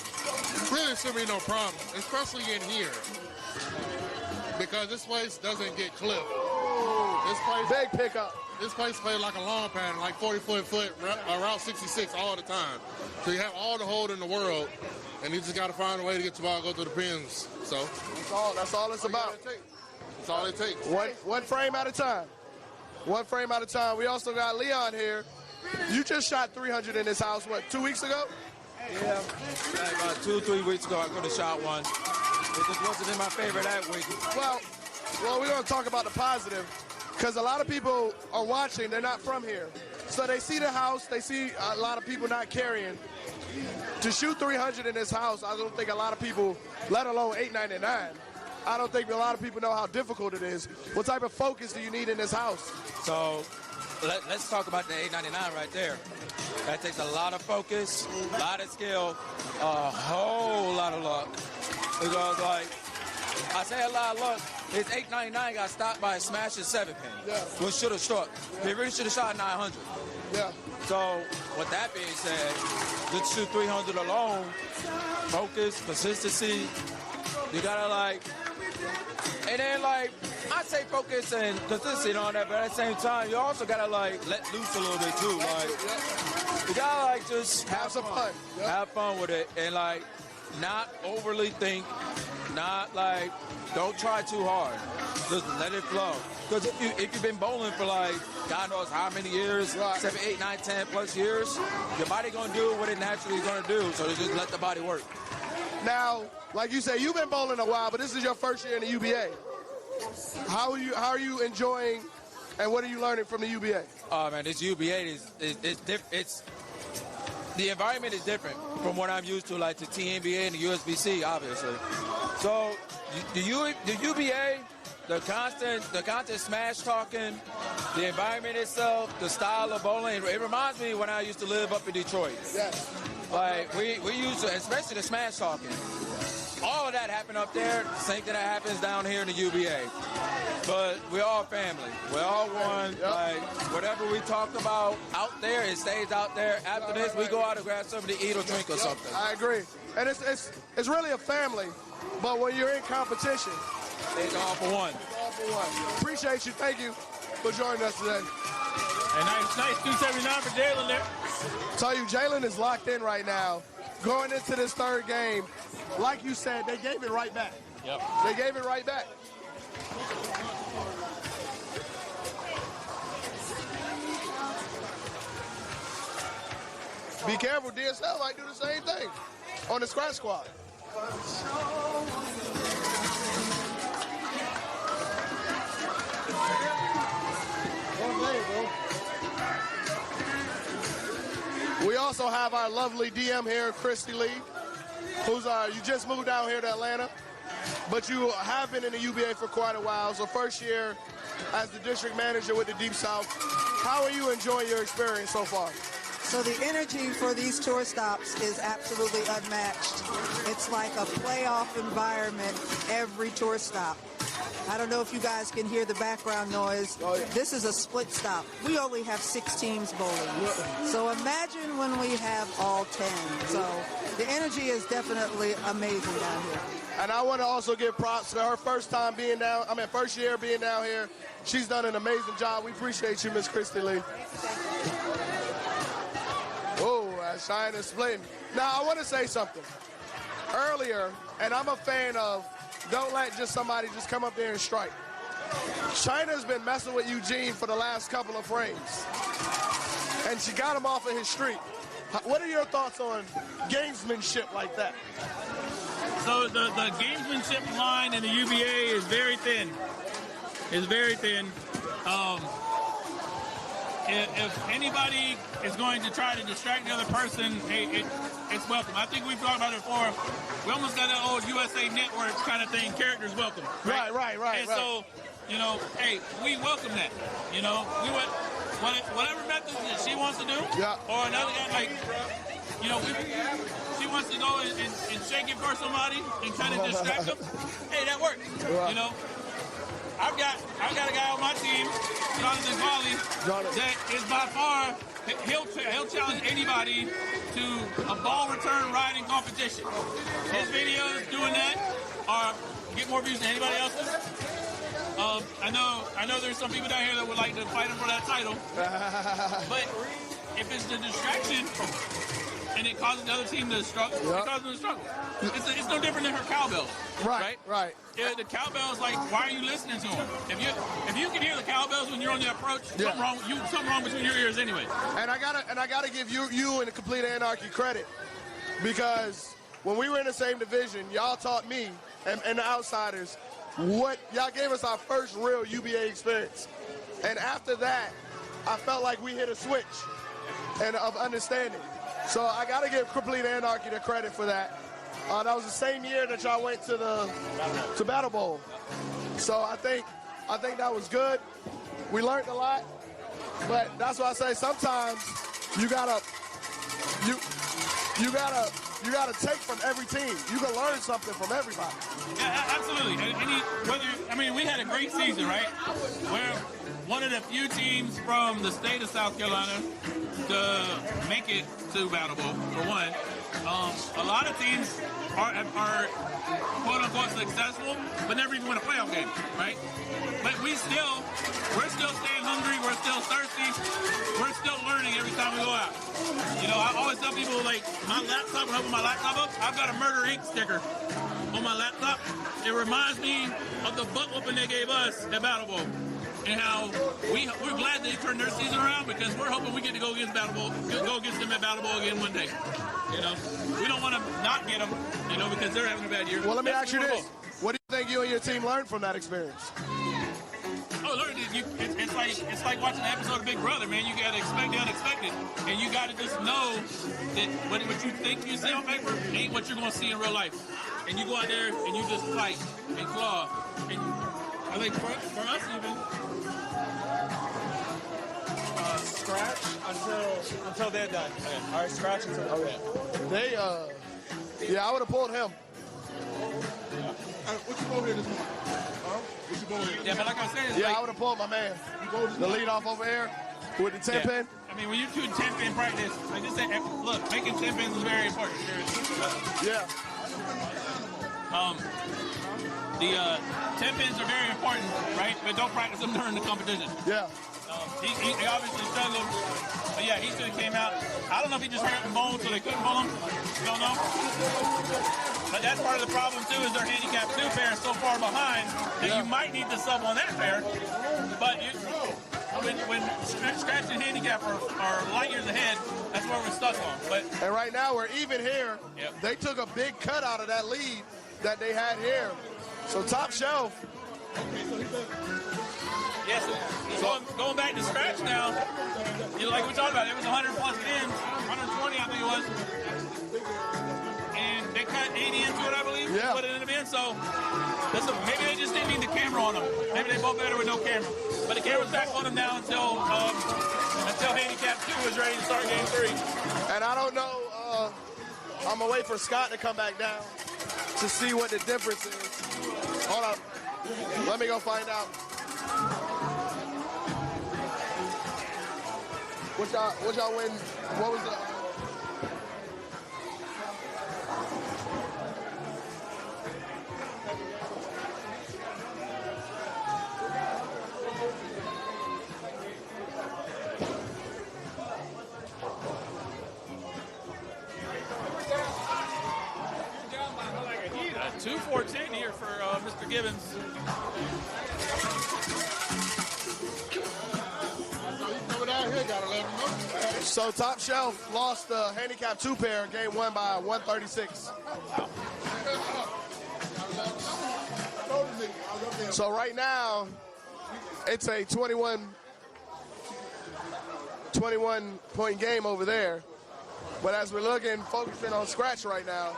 really shouldn't be no problem, especially in here. Because this place doesn't get clipped. This place, big pickup. This place plays like a long pattern, like 40-foot Route 66 all the time. So you have all the hold in the world, and you just got to find a way to get the ball go through the pins. So that's all it's about. That's all it takes. One frame at a time. One frame at a time. We also got Leon here. You just shot 300 in this house, what, 2 weeks ago? Yeah, about 2-3 weeks ago, I could have shot one. It just wasn't in my favor that week. Well, we're going to talk about the positive because a lot of people are watching. They're not from here. So they see the house. They see a lot of people not carrying. To shoot 300 in this house, I don't think a lot of people, let alone 899, I don't think a lot of people know how difficult it is. What type of focus do you need in this house? So let's talk about the 899 right there. That takes a lot of focus, a lot of skill, a whole lot of luck. Because, like, I say a lot of luck. His 899 got stopped by a smash and 7-pin, which should have struck. He really should have shot 900. Yeah. So, with that being said, just shoot 300 alone, focus, consistency. You gotta, like, and then, like, I say focus and consistency and all that, but at the same time, you also gotta, like, let loose a little bit too. Like, you gotta, like, just have some fun. Yep. Have fun with it, and, like, not overly think, not, like, don't try too hard. Just let it flow. Because if you've been bowling for, like, God knows how many years, 7, 8, 9, 10 plus years, your body gonna do what it naturally is gonna do. So just let the body work. Now, like you say, you've been bowling a while, but this is your first year in the UBA. How are you enjoying, and what are you learning from the UBA? Oh man, this UBA is different. The environment is different from what I'm used to, like the TNBA and the USBC, obviously. So the UBA, the constant smash talking, the environment itself, the style of bowling, it reminds me when I used to live up in Detroit. Yes. Like we used to, especially the smash talking. All of that happened up there. Same thing that happens down here in the UBA. But we're all family. We're all one. Yep. Like, whatever we talk about out there, it stays out there. After this, we go out and grab something to eat or drink or something. I agree. And it's really a family. But when you're in competition, it's all for one. It's all for one. Appreciate you. Thank you for joining us today. And nice 279 for Jalen there. Tell you, Jalen is locked in right now. Going into this third game, like you said, they gave it right back. Yep. They gave it right back. Be careful, DSL might do the same thing on the scratch squad. We also have our lovely DM here, Christy Lee, who's you just moved down here to Atlanta, but you have been in the UBA for quite a while. So first year as the district manager with the Deep South. How are you enjoying your experience so far? So the energy for these tour stops is absolutely unmatched. It's like a playoff environment every tour stop. I don't know if you guys can hear the background noise. Oh, yeah. This is a split stop. We only have 6 teams bowling. So imagine when we have all 10. So the energy is definitely amazing down here. And I want to also give props to her first year being down here. She's done an amazing job. We appreciate you, Miss Christy Lee. Oh, that's shine and splitting. Now, I want to say something. Earlier, and I'm a fan of don't let somebody just come up there and strike. China's been messing with Eugene for the last couple of frames. And she got him off of his streak. What are your thoughts on gamesmanship like that? So the gamesmanship line in the UBA is very thin. It's very thin. if anybody is going to try to distract the other person, hey, it's welcome. I think we've talked about it before. We almost got that old USA Network kind of thing, characters welcome. Right. And so, hey, we welcome that. We want whatever method that she wants to do, or another guy, she wants to go and shake it for somebody and kind of distract them. Hey, that works. Right. I've got a guy on my team, Jonathan Bali, that is by far, he'll challenge anybody to a ball return riding competition. His videos doing that get more views than anybody else's. I know there's some people down here that would like to fight him for that title, but if it's the distraction and it causes the other team to struggle, it causes them to struggle. It's no different than her cowbell. Right. Yeah, the cowbell's like, why are you listening to them? If you can hear the cowbells when you're on the approach, something wrong between your ears anyway. And I gotta give you and the Complete Anarchy credit, because when we were in the same division, y'all taught me and the outsiders y'all gave us our first real UBA experience. And after that, I felt like we hit a switch of understanding. So I got to give Complete Anarchy the credit for that. That was the same year that y'all went to Battle Bowl. So I think that was good. We learned a lot, but that's why I say sometimes you gotta take from every team. You can learn something from everybody. Yeah, absolutely. We had a great season, right? We're one of the few teams from the state of South Carolina to make it to Battle Bowl, for one. A lot of teams are quote-unquote successful, but never even win a playoff game, right? But we're still staying hungry, we're still thirsty, we're still learning every time we go out. I always tell people, like, my laptop, when I open my laptop up, I've got a Murder Inc. sticker on my laptop. It reminds me of the butt whooping they gave us at Battle Bowl. And how we're glad they turned their season around, because we're hoping we get to go against them at Battle Bowl again one day. We don't want to not get them, because they're having a bad year. Well, let me ask you this: what do you think you and your team learned from that experience? Oh, learn it. It's like watching an episode of Big Brother, man. You got to expect the unexpected, and you got to just know that what you think you see on paper ain't what you're going to see in real life. And you go out there and you just fight and claw. And I think for us even. Scratch until they're done. Okay. All right, scratch until they're done. I would have pulled him. What you over here this morning? What you over here? Yeah, but like I said, I would have pulled my man. The lead off over here with the 10 pin. I mean, when you're doing 10 pin practice, like this, look, making 10 pins is very important. Yeah. The 10 pins are very important, right? But don't practice them during the competition. Yeah. He obviously struggled, but yeah, he should have came out. I don't know if he just hurt the bone so they couldn't pull him. Don't know. But that's part of the problem too, is their handicap 2 pair is so far behind that you might need to sub on that pair. But when scratch and handicap are light years ahead, that's where we're stuck on. And right now we're even here. Yep. They took a big cut out of that lead that they had here. So top shelf. Yes, going back to scratch now, like we talked about, it was 100 plus pins, 120 I think it was. And they cut 80 into it, I believe, put it in the bin. So listen, maybe they just didn't need the camera on them. Maybe they both better with no camera. But the camera's back on them now until handicap 2 is ready to start game 3. And I don't know, I'm going to wait for Scott to come back down to see what the difference is. Hold up. Let me go find out. What y'all win? What was the... Two 410 here for Mr. Gibbons. So Top Shelf lost the handicap 2 pair game 1 by 136. So right now, it's a 21. 21-point game over there. But as we're looking, focusing on scratch right now.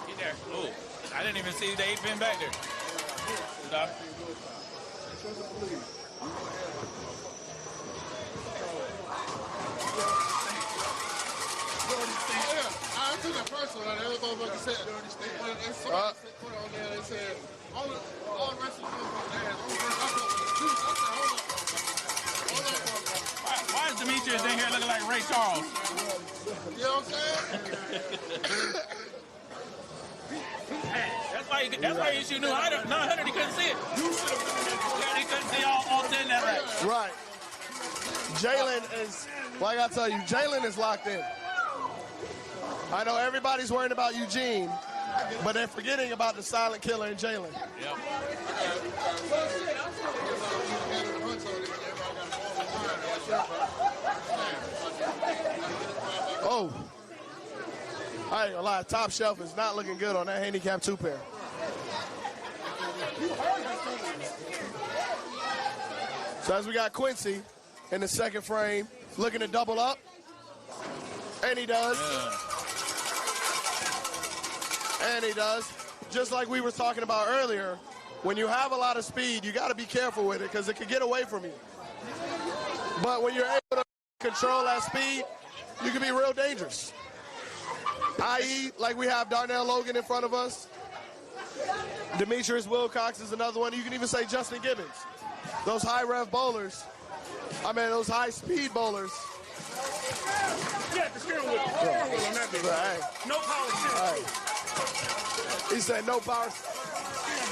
Get there. Ooh, I didn't even see the 8-pin back there. Stop. I took it personal. That was motherfucker said. And somebody put on there and said, all the rest of them from there. Why is Demetrius in here looking like Ray Charles? You know what I'm saying? That's why you shoot 900. He couldn't see it. He couldn't see all 10 that right. Right. Jalen is, like I tell you, Jalen is locked in. I know everybody's worrying about Eugene, but they're forgetting about the silent killer in Jalen. Yep. Oh. I ain't gonna lie, top shelf is not looking good on that handicap 2-pair. So as we got Quincy in the second frame, looking to double up. And he does. Yeah. And he does. Just like we were talking about earlier, when you have a lot of speed, you got to be careful with it because it can get away from you. But when you're able to control that speed, you can be real dangerous. I.e., like we have Darnell Logan in front of us. Demetrius Wilcox is another one. You can even say Justin Gibbons. Those high-rev bowlers, those high-speed bowlers. Yeah, the steering wheel. On that thing. Right. No power steering. Right. He said no power. Yeah,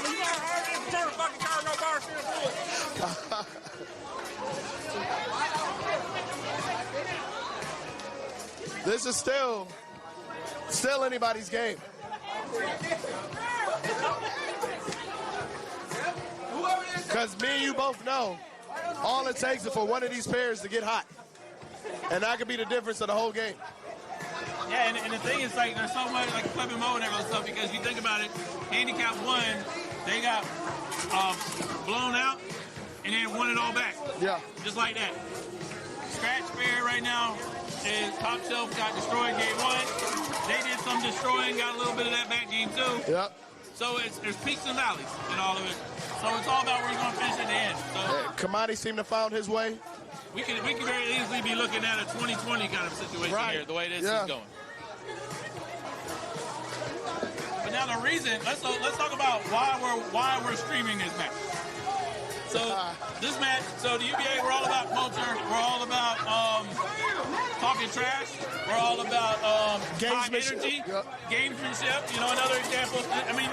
but you know how hard it is to turn a fucking car, no power steering fluid. This is still anybody's game. Because me and you both know, all it takes is for one of these pairs to get hot. And that could be the difference of the whole game. Yeah, and the thing is, like, there's so much, like, flip and mode and everything stuff, because you think about it, handicap 1, they got blown out and then won it all back. Yeah. Just like that. Scratch pair right now is top shelf got destroyed game 1. They did some destroying, got a little bit of that back game 2. Yep. So there's peaks and valleys in all of it. So it's all about where you're going to finish at the end. So Kamani seemed to found his way. We can very easily be looking at a 2020 kind of situation here, the way this is going. But now the reason, let's talk about why we're streaming this match. So this match, so the UBA, we're all about culture. We're all about talking trash. We're all about high energy, gamesmanship. You know, another example. I mean,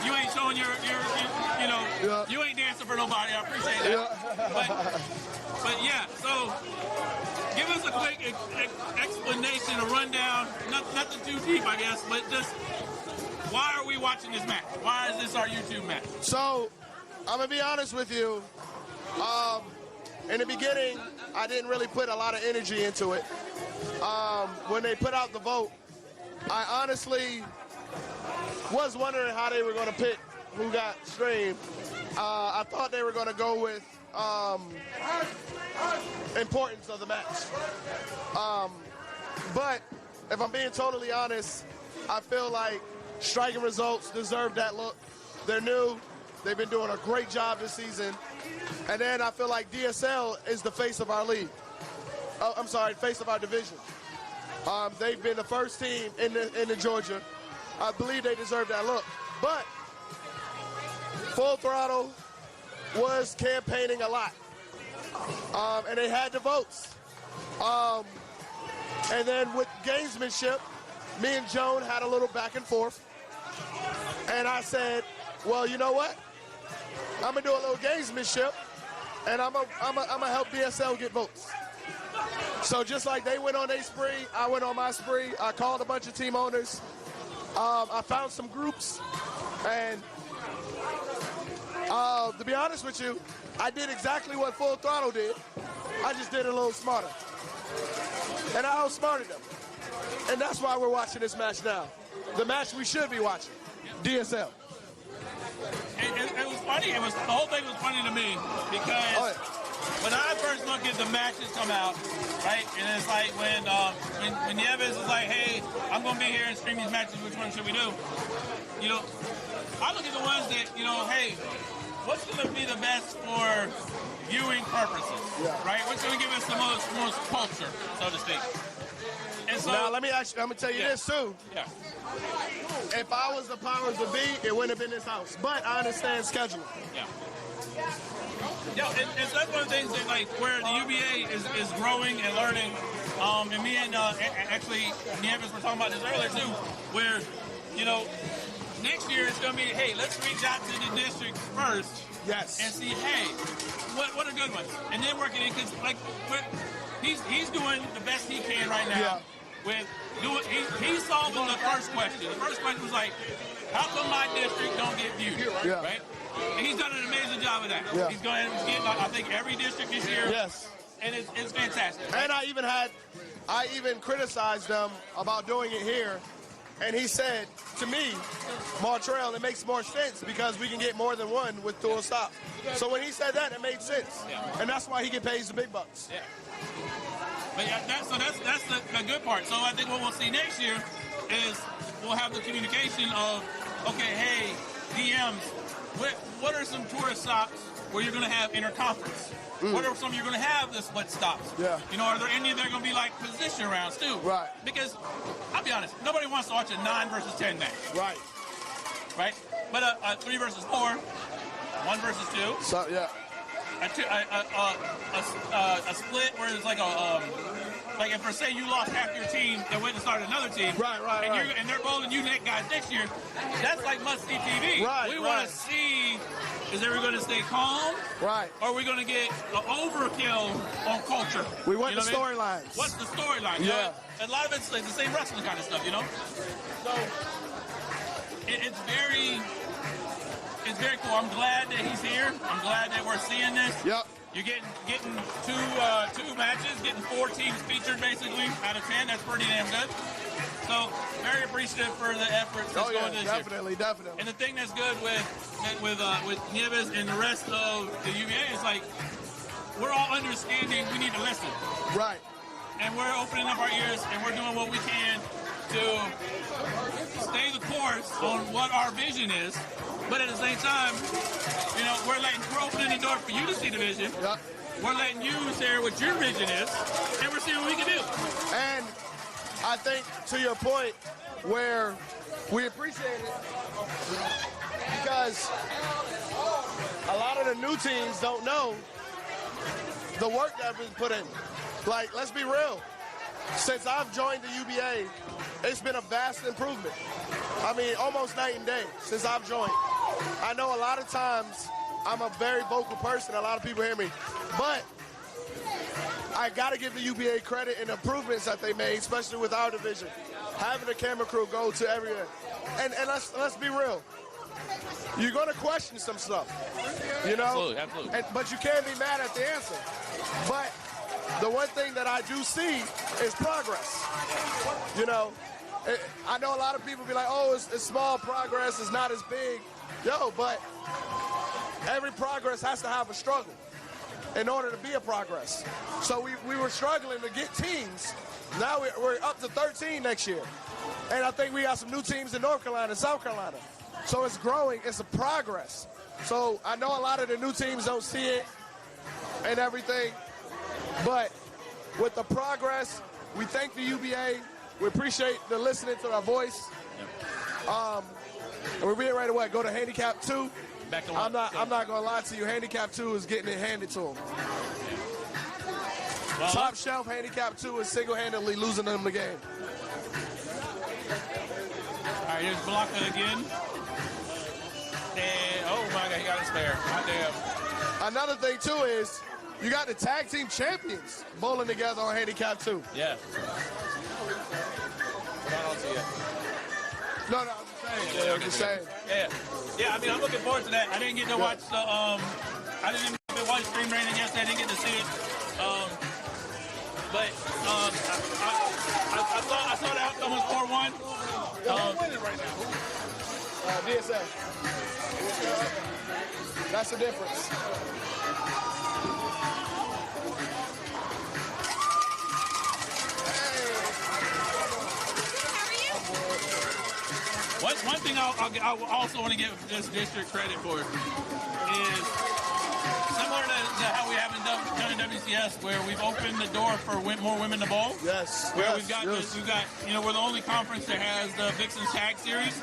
you ain't showing you ain't dancing for nobody. I appreciate that. But yeah, so give us a quick explanation, a rundown. Nothing too deep, I guess, but just why are we watching this match? Why is this our YouTube match? So, I'm going to be honest with you. In the beginning, I didn't really put a lot of energy into it. When they put out the vote, I honestly was wondering how they were going to pick who got streamed. I thought they were going to go with importance of the match. But if I'm being totally honest, I feel like striking results deserve that look. They're new. They've been doing a great job this season. And then I feel like DSL is the face of our league. Face of our division. They've been the first team in the Georgia. I believe they deserve that look. But Full Throttle was campaigning a lot. And they had the votes. And then with gamesmanship, me and Joan had a little back and forth. And I said, well, you know what? I'm going to do a little gamesmanship, and I'm gonna help DSL get votes. So just like they went on their spree, I went on my spree. I called a bunch of team owners. I found some groups, and to be honest with you, I did exactly what Full Throttle did. I just did it a little smarter. And I outsmarted them. And that's why we're watching this match now. The match we should be watching, DSL. It was funny. The whole thing was funny to me because when I first look at the matches come out, right, and it's like when Nieves is like, hey, I'm going to be here and stream these matches, which one should we do? You know, I look at the ones that, you know, hey, what's going to be the best for viewing purposes, right? What's going to give us the most culture, so to speak? And so, now, let me ask you, I'm going to tell you this, too. Yeah. If I was the powers to be, it wouldn't have been this house. But I understand scheduling. Yeah. Yeah, and so that's one of the things that, like, where the UBA is growing and learning. And me and actually Nieves were talking about this earlier too, where, you know, next year it's going to be, hey, let's reach out to the district first. Yes. And see, hey, what are good ones, and then work it in, because like he's doing the best he can right now. With he's solving the first question. The first question was like, how come my district don't get viewed? Right? And he's done an amazing job of that. He's going to get, I think, every district this year. Yes. And it's fantastic. Right? And I even criticized them about doing it here. And he said to me, Montreal, it makes more sense because we can get more than one with dual stop. So when he said that, it made sense. And that's why he get paid the big bucks. Yeah. But yeah, that's the good part. So I think what we'll see next year is we'll have the communication of, okay, hey, DMs, what are some tourist stops where you're going to have interconference? What are some you're going to have the split stops? Yeah. You know, are there any that are going to be like position rounds too? Right. Because I'll be honest, nobody wants to watch a 9 versus 10 match. Right. Right. But a 3 versus 4, 1 versus 2. So yeah. A split where it's like like if for say you lost half your team and went and started another team, and they're bowling you guys next year, that's like must-see TV. We want to see, is everyone going to stay calm? Right. Or are we going to get an overkill on culture? We want the storylines. What's the storyline? Yeah. You know, a lot of it's like the same wrestling kind of stuff, you know? So it's very cool. I'm glad that he's here. I'm glad that we're seeing this. Yep. You're getting two matches, getting 4 teams featured basically out of 10. That's pretty damn good. So very appreciative for the efforts that's going this definitely, year. definitely. And the thing that's good with Nieves and the rest of the UBA is like we're all understanding we need to listen. Right. And we're opening up our ears and we're doing what we can to stay the course on what our vision is. But at the same time, you know, we're opening the door for you to see the vision. Yep. We're letting you share what your vision is, and we're seeing what we can do. And I think, to your point, where we appreciate it, because a lot of the new teams don't know the work that has been put in. Like, let's be real. Since I've joined the UBA, it's been a vast improvement. I mean, almost night and day since I've joined. I know a lot of times I'm a very vocal person. A lot of people hear me. But I got to give the UBA credit in improvements that they made, especially with our division. Having the camera crew go to everywhere. And let's be real. You're going to question some stuff, you know? Absolutely. But you can't be mad at the answer. But the one thing that I do see is progress. You know, I know a lot of people be like, oh, it's small progress, it's not as big. Yo, but every progress has to have a struggle in order to be a progress. So we were struggling to get teams. Now we're up to 13 next year. And I think we got some new teams in North Carolina and South Carolina. So it's growing, it's a progress. So I know a lot of the new teams don't see it and everything, but with the progress, we thank the UBA. We appreciate the listening to our voice. And we're being ready to what? Go to handicap 2. Back to I'm not gonna lie to you. Handicap 2 is getting it handed to them. Well, Top shelf handicap 2 is single-handedly losing them the game. All right, here's Blanca again. And oh my God, he got a spare. God damn. Another thing too is you got the tag team champions bowling together on handicap 2. Yeah. I don't see it. No, I'm just saying. I'm just saying. Yeah. I mean, I'm looking forward to that. I didn't get to watch the I didn't even watch spring training yesterday. I didn't get to see it. But I saw the outcome was 4-1. Who's winning right now? DSF. That's the difference. One thing I also want to give this district credit for is similar to how we haven't done in WCS, where we've opened the door for more women to bowl. Yes. Where we've got, you know, we're the only conference that has the Vixens Tag Series,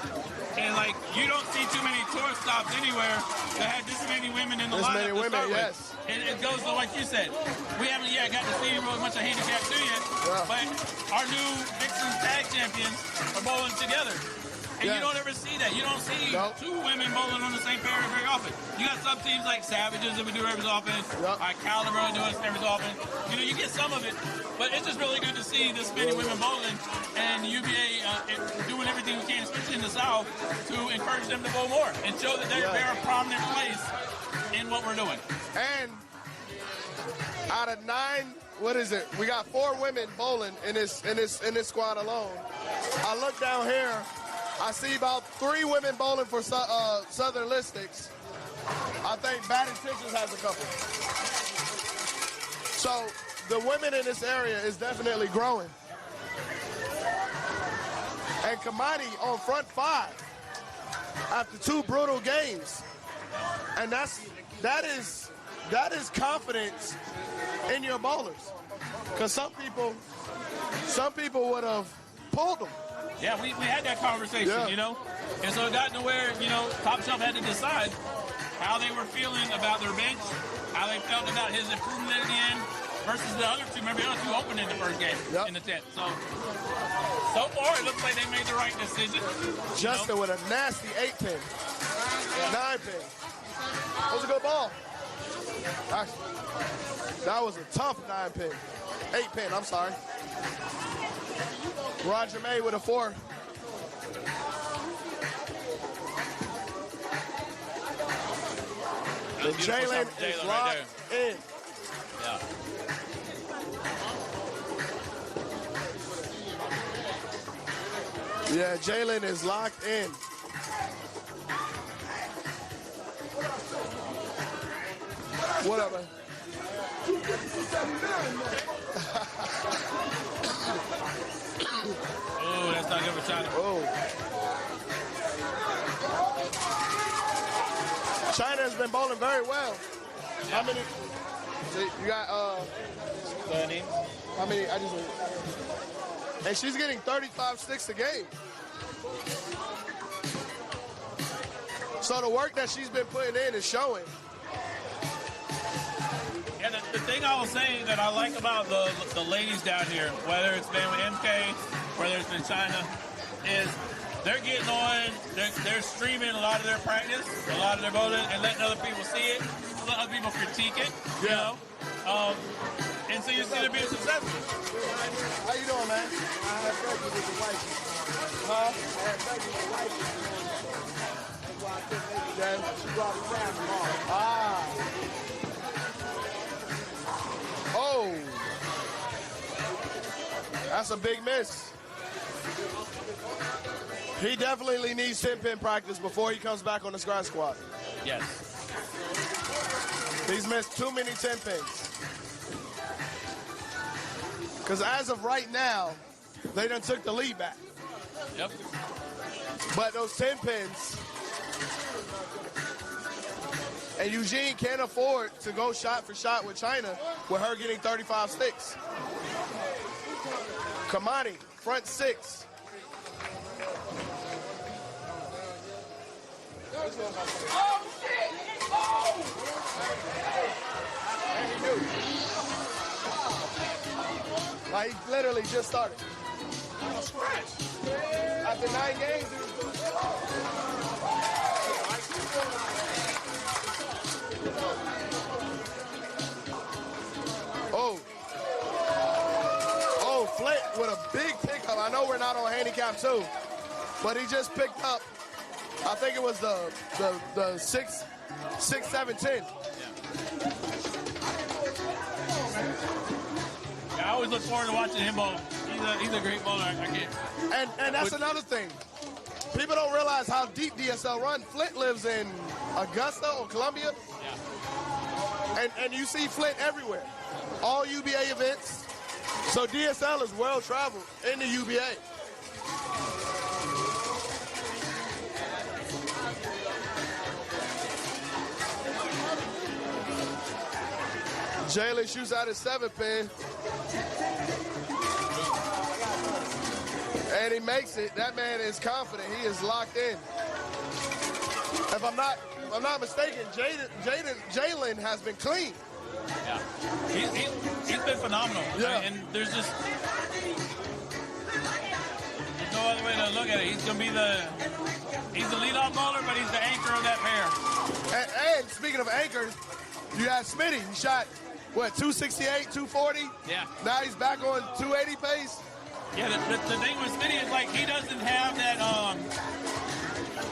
and like you don't see too many tour stops anywhere that have this many women in the lineup to start with. It goes to like you said, we haven't yet got to see really much of handicap too yet, but our new Vixens Tag champions are bowling together. And you don't ever see that. You don't see two women bowling on the same pair very often. You got some teams like Savages that we do every so often. Like Caliber do it every so often. You know, you get some of it, but it's just really good to see this many women bowling and UBA doing everything we can, especially in the South, to encourage them to bowl more and show that they're a prominent place in what we're doing. And out of 9, what is it? We got 4 women bowling in this squad alone. I look down here. I see about 3 women bowling for Southern Listics. I think Batting Pitchers has a couple. So the women in this area is definitely growing. And Kamani on front 5 after 2 brutal games. And that is confidence in your bowlers. Because some people would have pulled them. Yeah, we had that conversation, you know? And so it got to where, you know, Top Shelf had to decide how they were feeling about their bench, how they felt about his improvement at the end versus the other two. Remember, the other two opened in the first game in the 10th. So far, it looks like they made the right decision. Justin with a nasty 8-pin. 9-pin. That was a good ball. That was a tough 9-pin. 8-pin, I'm sorry. Roger May with a 4. And Jalen is locked in. Yeah, Jalen is locked in. Whatever. Oh, that's not good for China. China has been bowling very well. How many? You got how many? And she's getting 35 sticks a game. So the work that she's been putting in is showing. Yeah, the thing I was saying that I like about the ladies down here, whether it's been with MK, whether it's been China, is they're getting on, they're streaming a lot of their practice, a lot of their bowling, and letting other people see it, let other people critique it, you know? And so you see them being successful. How you doing, man? I had breakfast with the wife. Huh? I had breakfast with the wife. That's why I couldn't make it. She brought a crab tomorrow. Oh. That's a big miss. He definitely needs 10-pin practice before he comes back on the scratch squad. Yes. He's missed too many 10-pins. Because as of right now, they done took the lead back. Yep. But those 10-pins, and Eugene can't afford to go shot for shot with China with her getting 35 sticks. Kamani, front 6. Oh, shit! Oh! Like, he literally just started. After 9 games, Oh, Flint with a big pickup. I know we're not on handicap 2, but he just picked up, I think it was the 6, 7, 10. I always look forward to watching him bowl. He's a great bowler. I get. And that's another thing. People don't realize how deep DSL run. Flint lives in Augusta or Columbia. Yeah. And you see Flint everywhere. all UBA events. So DSL is well traveled in the UBA. Jalen shoots out his 7-pin. And he makes it. That man is confident. He is locked in. If I'm not mistaken, Jalen has been clean. Yeah, he's been phenomenal. Yeah. And there's just no other way to look at it. He's gonna be the leadoff bowler, but he's the anchor of that pair. And speaking of anchors, you got Smitty. He shot, what, 268, 240? Yeah. Now he's back on 280 pace. Yeah, the thing with Smitty is like he doesn't have that,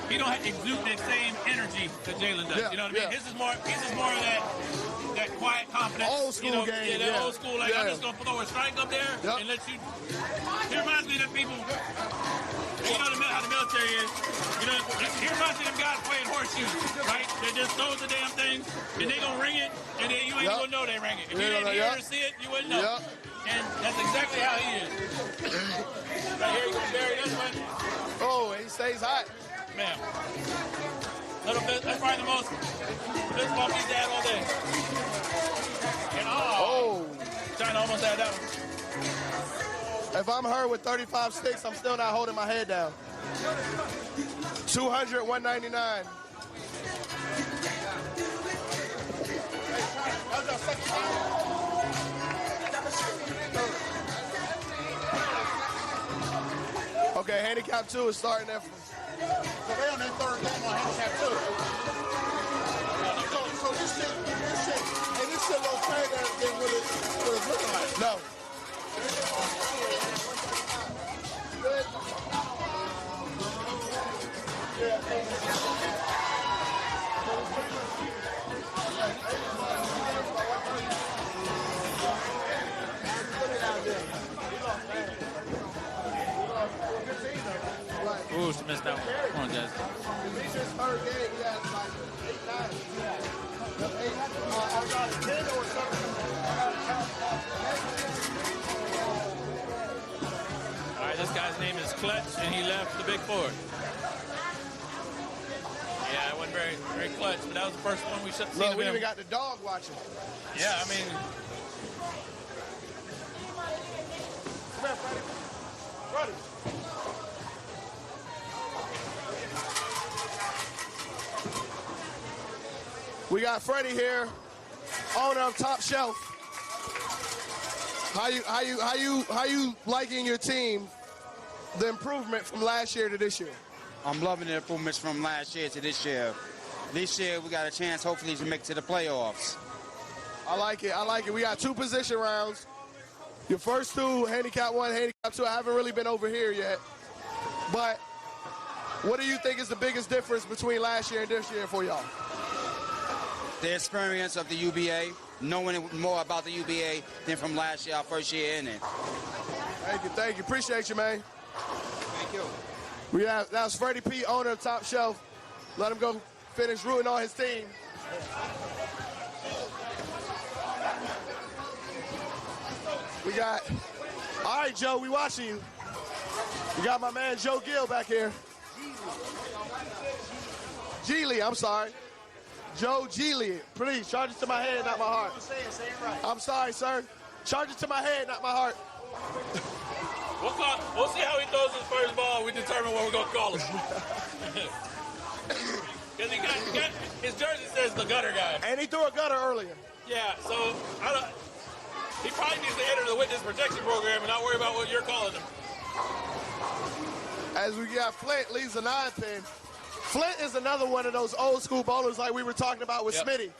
he don't exude that same energy that Jalen does. Yeah, You know what I mean? yeah. He's just more of that quiet confidence. Old school game. Yeah, that old school, like, I'm just going to throw a strike up there Yep. and let you. It reminds me of the people, you know how the military is. You know, it reminds me of them guys playing horseshoes, right? They just throw the damn thing and they going to ring it and then you ain't going to know they ring it. If you didn't hear or see it, you wouldn't know. Yep. And that's exactly how he is. Right here, you're going to bury this one. Oh, and he stays hot. Man. Little bit, that's probably the most fist bump he's had all day. And China almost had that one. If I'm her with 35 sticks, I'm still not holding my head down. 200, 199. Okay, handicap 2 is starting there. So they on their third game on handicap 2. So this shit looks better than what it's looking like. No. Ooh, she missed that one. Come on, Jazz. This is third game. He has like 8, 9. 8. I got 10 or something. All right, this guy's name is Clutch, and he left the Big Four. Yeah, it wasn't very clutch, but that was the first one we should see. Look, we even got the dog watching. Yeah, I mean. Come here, Freddie. Freddie. We got Freddie here, owner of Top Shelf. How you liking your team? The improvement from last year to this year. I'm loving the improvements from last year to this year. This year we got a chance, hopefully, to make it to the playoffs. I like it. I like it. We got 2 position rounds. Your first 2, handicap 1, handicap 2. I haven't really been over here yet. But what do you think is the biggest difference between last year and this year for y'all? The experience of the UBA, knowing more about the UBA than from last year, our first year in it. Thank you. Appreciate you, man. Thank you. That's Freddie P, owner of Top Shelf. Let him go finish rooting on his team. We got, all right, Joe, we watching you. We got my man Joe Gill back here. Geely, I'm sorry. Joe Geely, please, charge it to my head, not my heart. I'm sorry, sir. Charge it to my head, not my heart. We'll see how he throws his first ball. We determine what we're going to call him. Because his jersey says the gutter guy. And he threw a gutter earlier. Yeah, so he probably needs to enter the witness protection program and not worry about what you're calling him. As we got Flint leaves the 9-pin. Flint is another one of those old school bowlers like we were talking about with Smitty.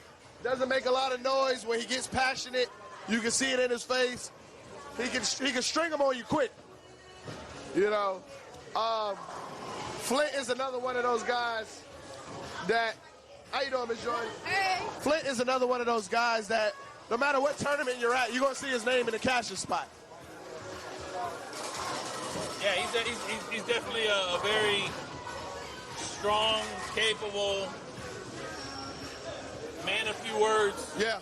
Doesn't make a lot of noise. When he gets passionate, you can see it in his face. He can string them on you quick. You know, Flint is another one of those guys that, how you doing, Miss Jordan? Hey. Flint is another one of those guys that no matter what tournament you're at, you're going to see his name in the catcher's spot. Yeah, he's definitely a very strong, capable man of few words. Yeah.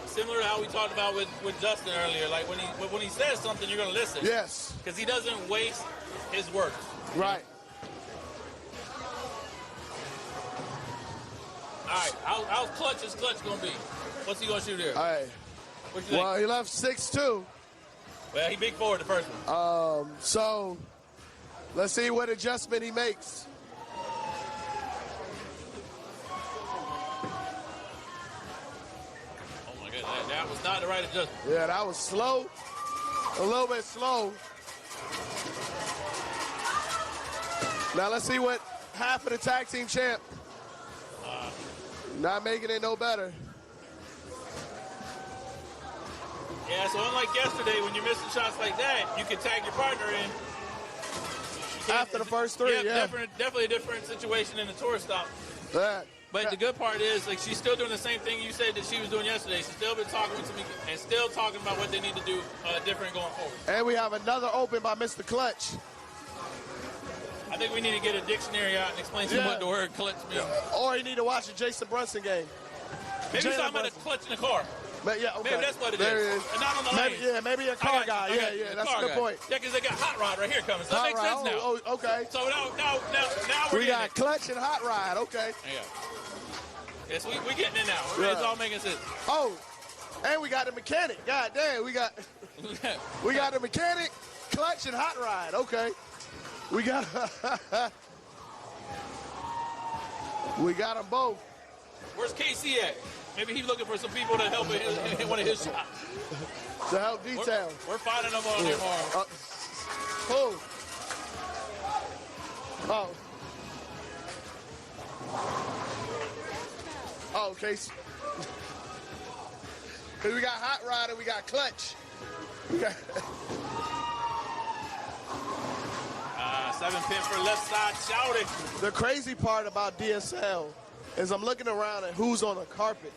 similar to how we talked about with Justin earlier. Like when he says something, you're going to listen. Yes. Because he doesn't waste his words. Right. All right. How clutch is Clutch going to be? What's he going to shoot here? All right. What you think? Well, he left 6'2". Well, he big forward the first one. So let's see what adjustment he makes. Oh my goodness, that was not the right adjustment. Yeah, that was slow. A little bit slow. Now let's see what half of the tag team champ. Not making it no better. Yeah, so unlike yesterday, when you're missing shots like that, you can tag your partner in. After the first three, yeah. Definitely a different situation in the tour stop. But the good part is, like, she's still doing the same thing you said that she was doing yesterday. She's still been talking to me and still talking about what they need to do different going forward. And we have another open by Mr. Clutch. I think we need to get a dictionary out and explain to him what the word clutch means. Or you need to watch a Jason Brunson game. Maybe he's talking about a clutch in the car. But yeah, okay. Maybe that's what it there is. And not on the lane. Yeah, maybe a car guy. Yeah, that's a good point. Yeah, because they got Hot Rod right here coming. So that makes sense now. Oh, okay. So now we got Clutch and Hot Rod. Okay. Yeah. Yes, we getting in now. It's all making sense. Oh, and we got the mechanic. God damn, we got the mechanic, Clutch, and Hot Rod. Okay. We got them both. Where's KC at? Maybe he's looking for some people to help in one of his shots. To help detail. We're finding them on here tomorrow. Oh, okay. Because we got Hot Rod and we got Clutch. We got 7 pin for left side, shouting. The crazy part about DSL is I'm looking around at who's on the carpet.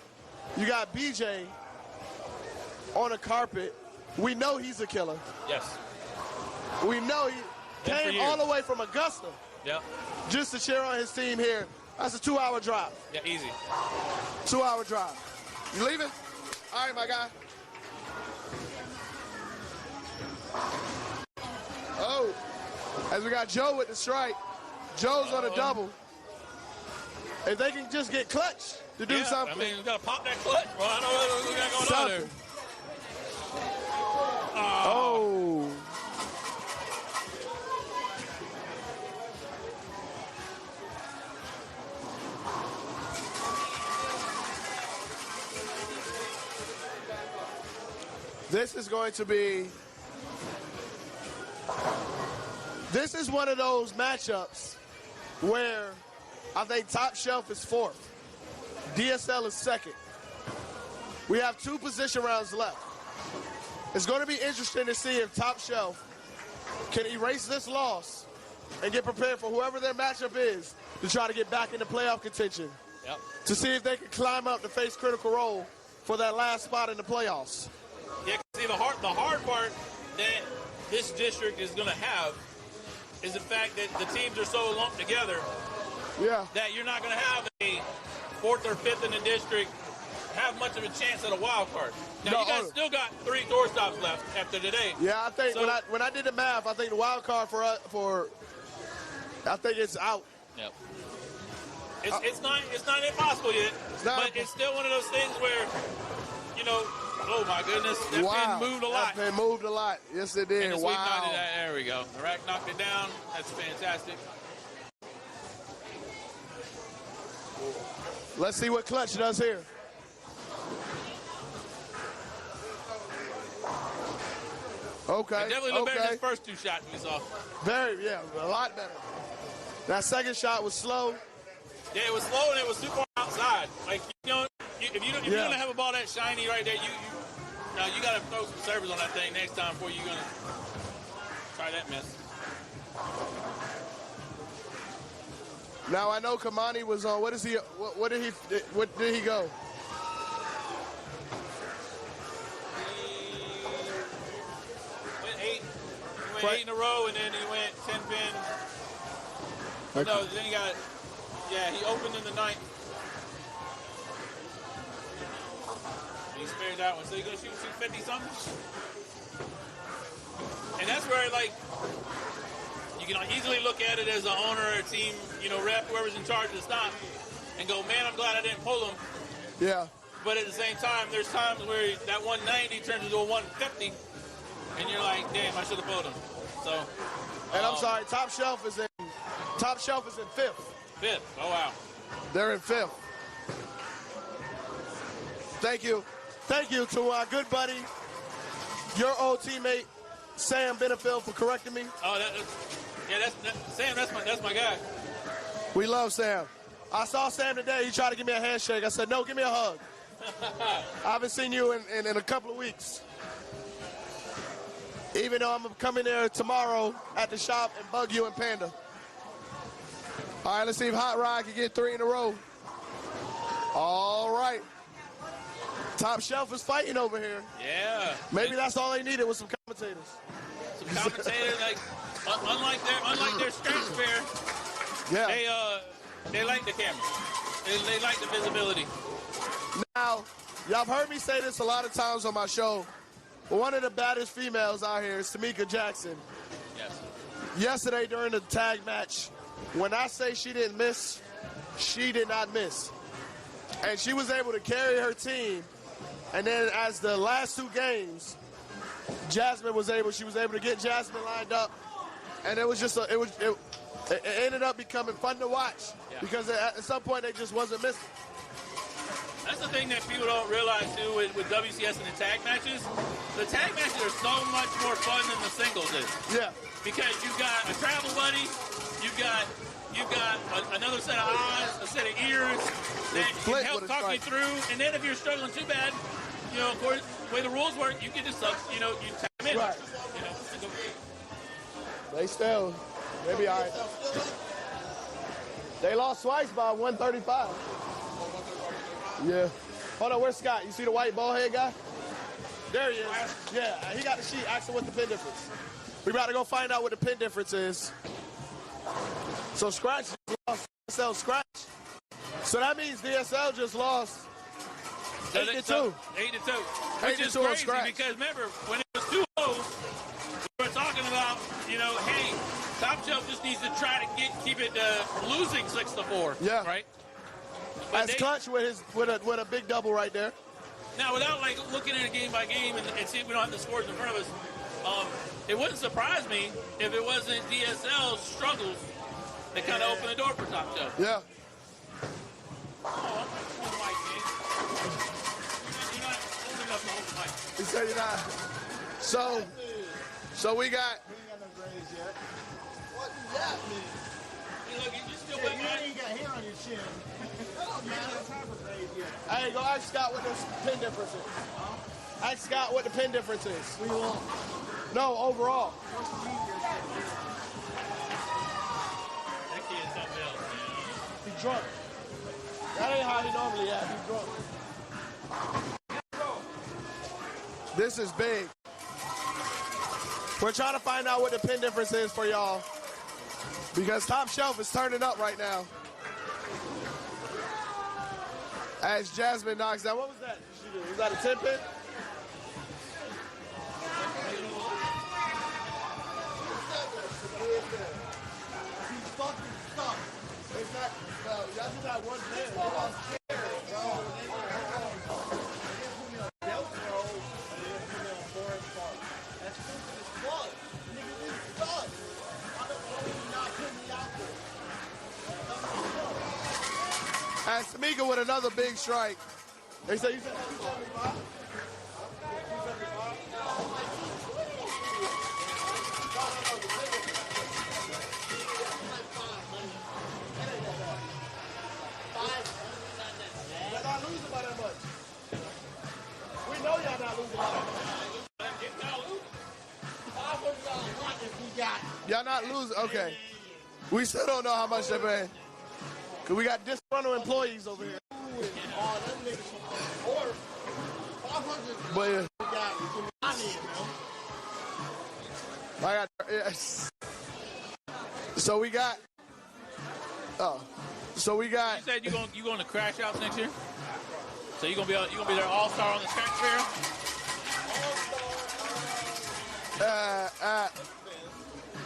You got BJ on the carpet. We know he's a killer. Yes. We know he came all the way from Augusta. Yep. Just to cheer on his team here. That's a 2-hour drive. Yeah, easy. 2-hour drive. You leaving? All right, my guy. Oh, as we got Joe with the strike. Joe's on a double. If they can just get Clutch to do something. I mean, we got to pop that clutch, bro. I know what we got going on there. Oh. This is going to be, this is one of those matchups where I think Top Shelf is fourth. DSL is second. We have 2 position rounds left. It's going to be interesting to see if Top Shelf can erase this loss and get prepared for whoever their matchup is to try to get back into playoff contention. Yep. To see if they can climb up to face Critical Role for that last spot in the playoffs. Yeah, see, the hard part that this district is going to have is the fact that the teams are so lumped together that you're not going to have a 4th or 5th in the district have much of a chance at a wild card. Now, you guys still got 3 door stops left after today. Yeah, I think when I did the math, I think the wild card for I think it's out. Yep. It's not impossible yet, but it's still one of those things where, you know, oh my goodness, that pin moved a lot. That pin moved a lot. Yes, it did. And Wow. There we go. The rack knocked it down. That's fantastic. Let's see what Clutch does here. Okay. It definitely looked better than his first 2 shots we saw. A lot better. That second shot was slow. Yeah, it was slow and it was super outside. Like, you know, if you're gonna have a ball that shiny right there, you gotta throw some servers on that thing next time before you're gonna try that mess. Now I know Kamani was on. What did he go? He went 8 in a row, and then he went 10 pin. No, then he got, he opened in the 9th. He spared that one. So he's going to shoot 250-something? And that's where, like, you can easily look at it as an owner or a team, rep, whoever's in charge of the stop, and go, man, I'm glad I didn't pull him. Yeah. But at the same time, there's times where that 190 turns into a 150, and you're like, damn, I should have pulled him. So. And I'm sorry, Top Shelf is in fifth. Fifth. Oh, wow. They're in fifth. Thank you. Thank you to our good buddy, your old teammate, Sam Benefield, for correcting me. Oh, Sam, that's my guy. We love Sam. I saw Sam today. He tried to give me a handshake. I said, no, give me a hug. I haven't seen you in a couple of weeks. Even though I'm going to come in there tomorrow at the shop and bug you and Panda. All right, let's see if Hot Rod can get 3 in a row. All right. Top Shelf is fighting over here. Yeah. Maybe that's all they needed was some commentators. Some commentators, like, unlike their scratch fair, they like the camera. They like the visibility. Now, y'all have heard me say this a lot of times on my show, but one of the baddest females out here is Tamika Jackson. Yes. Yesterday during the tag match, when I say she didn't miss, she did not miss. And she was able to carry her team. And then as the last 2 games, she was able to get Jasmine lined up. And it was just it ended up becoming fun to watch because at some point they just wasn't missing. That's the thing that people don't realize, too, with WCS and the tag matches. The tag matches are so much more fun than the singles is. Yeah. Because you've got a travel buddy, you've got another set of eyes, a set of ears that can help talk you through. And then if you're struggling too bad, of course, the way the rules work, you can just, you tap them in. Right. They be all right. They lost twice by 135. Yeah. Hold on, where's Scott? You see the white ball head guy? There he is. Yeah, he got the sheet. Ask him what the pin difference. We about to go find out what the pin difference is. So Scratch just lost DSL Scratch. So that means DSL just lost 8-2. 8-2. Which is crazy because remember, when it was 2-0, we were talking about, hey, Top Shelf just needs to try to keep it losing 6-4. Yeah. Right? That's Clutch with a big double right there. Now, without looking at it game by game and see if we don't have the scores in front of us, it wouldn't surprise me if it wasn't DSL's struggles that kind of opened the door for Top Shelf. Yeah. He said you're not. So we got. What does that mean? Hey, look, you still you ain't got hair on your chin. Hey, go ask Scott what the pin difference is. Ask Scott what the pin difference is. We won't. No, overall. That kid's something else, man. He's drunk. That ain't how he normally acts. He's drunk. This is big. We're trying to find out what the pin difference is for y'all because Top Shelf is turning up right now. As Jasmine knocks down. What was that? Was that a 10 pin? He's fucking stuck. It's not, y'all just had one pin. They lost chairs, bro. That's stupid as fuck. Nigga, this sucks. I don't know you not putting me out there. As Tamika with another big strike. They say you said 275? 275? Y'all not losing by that much. We know y'all not losing by that much. Y'all not losing. Okay. We still don't know how much they're paying. Because we got disgruntled employees over here. But yeah. So we got. You said you going to crash outs next year? So you gonna be there all-star on the scratch fair?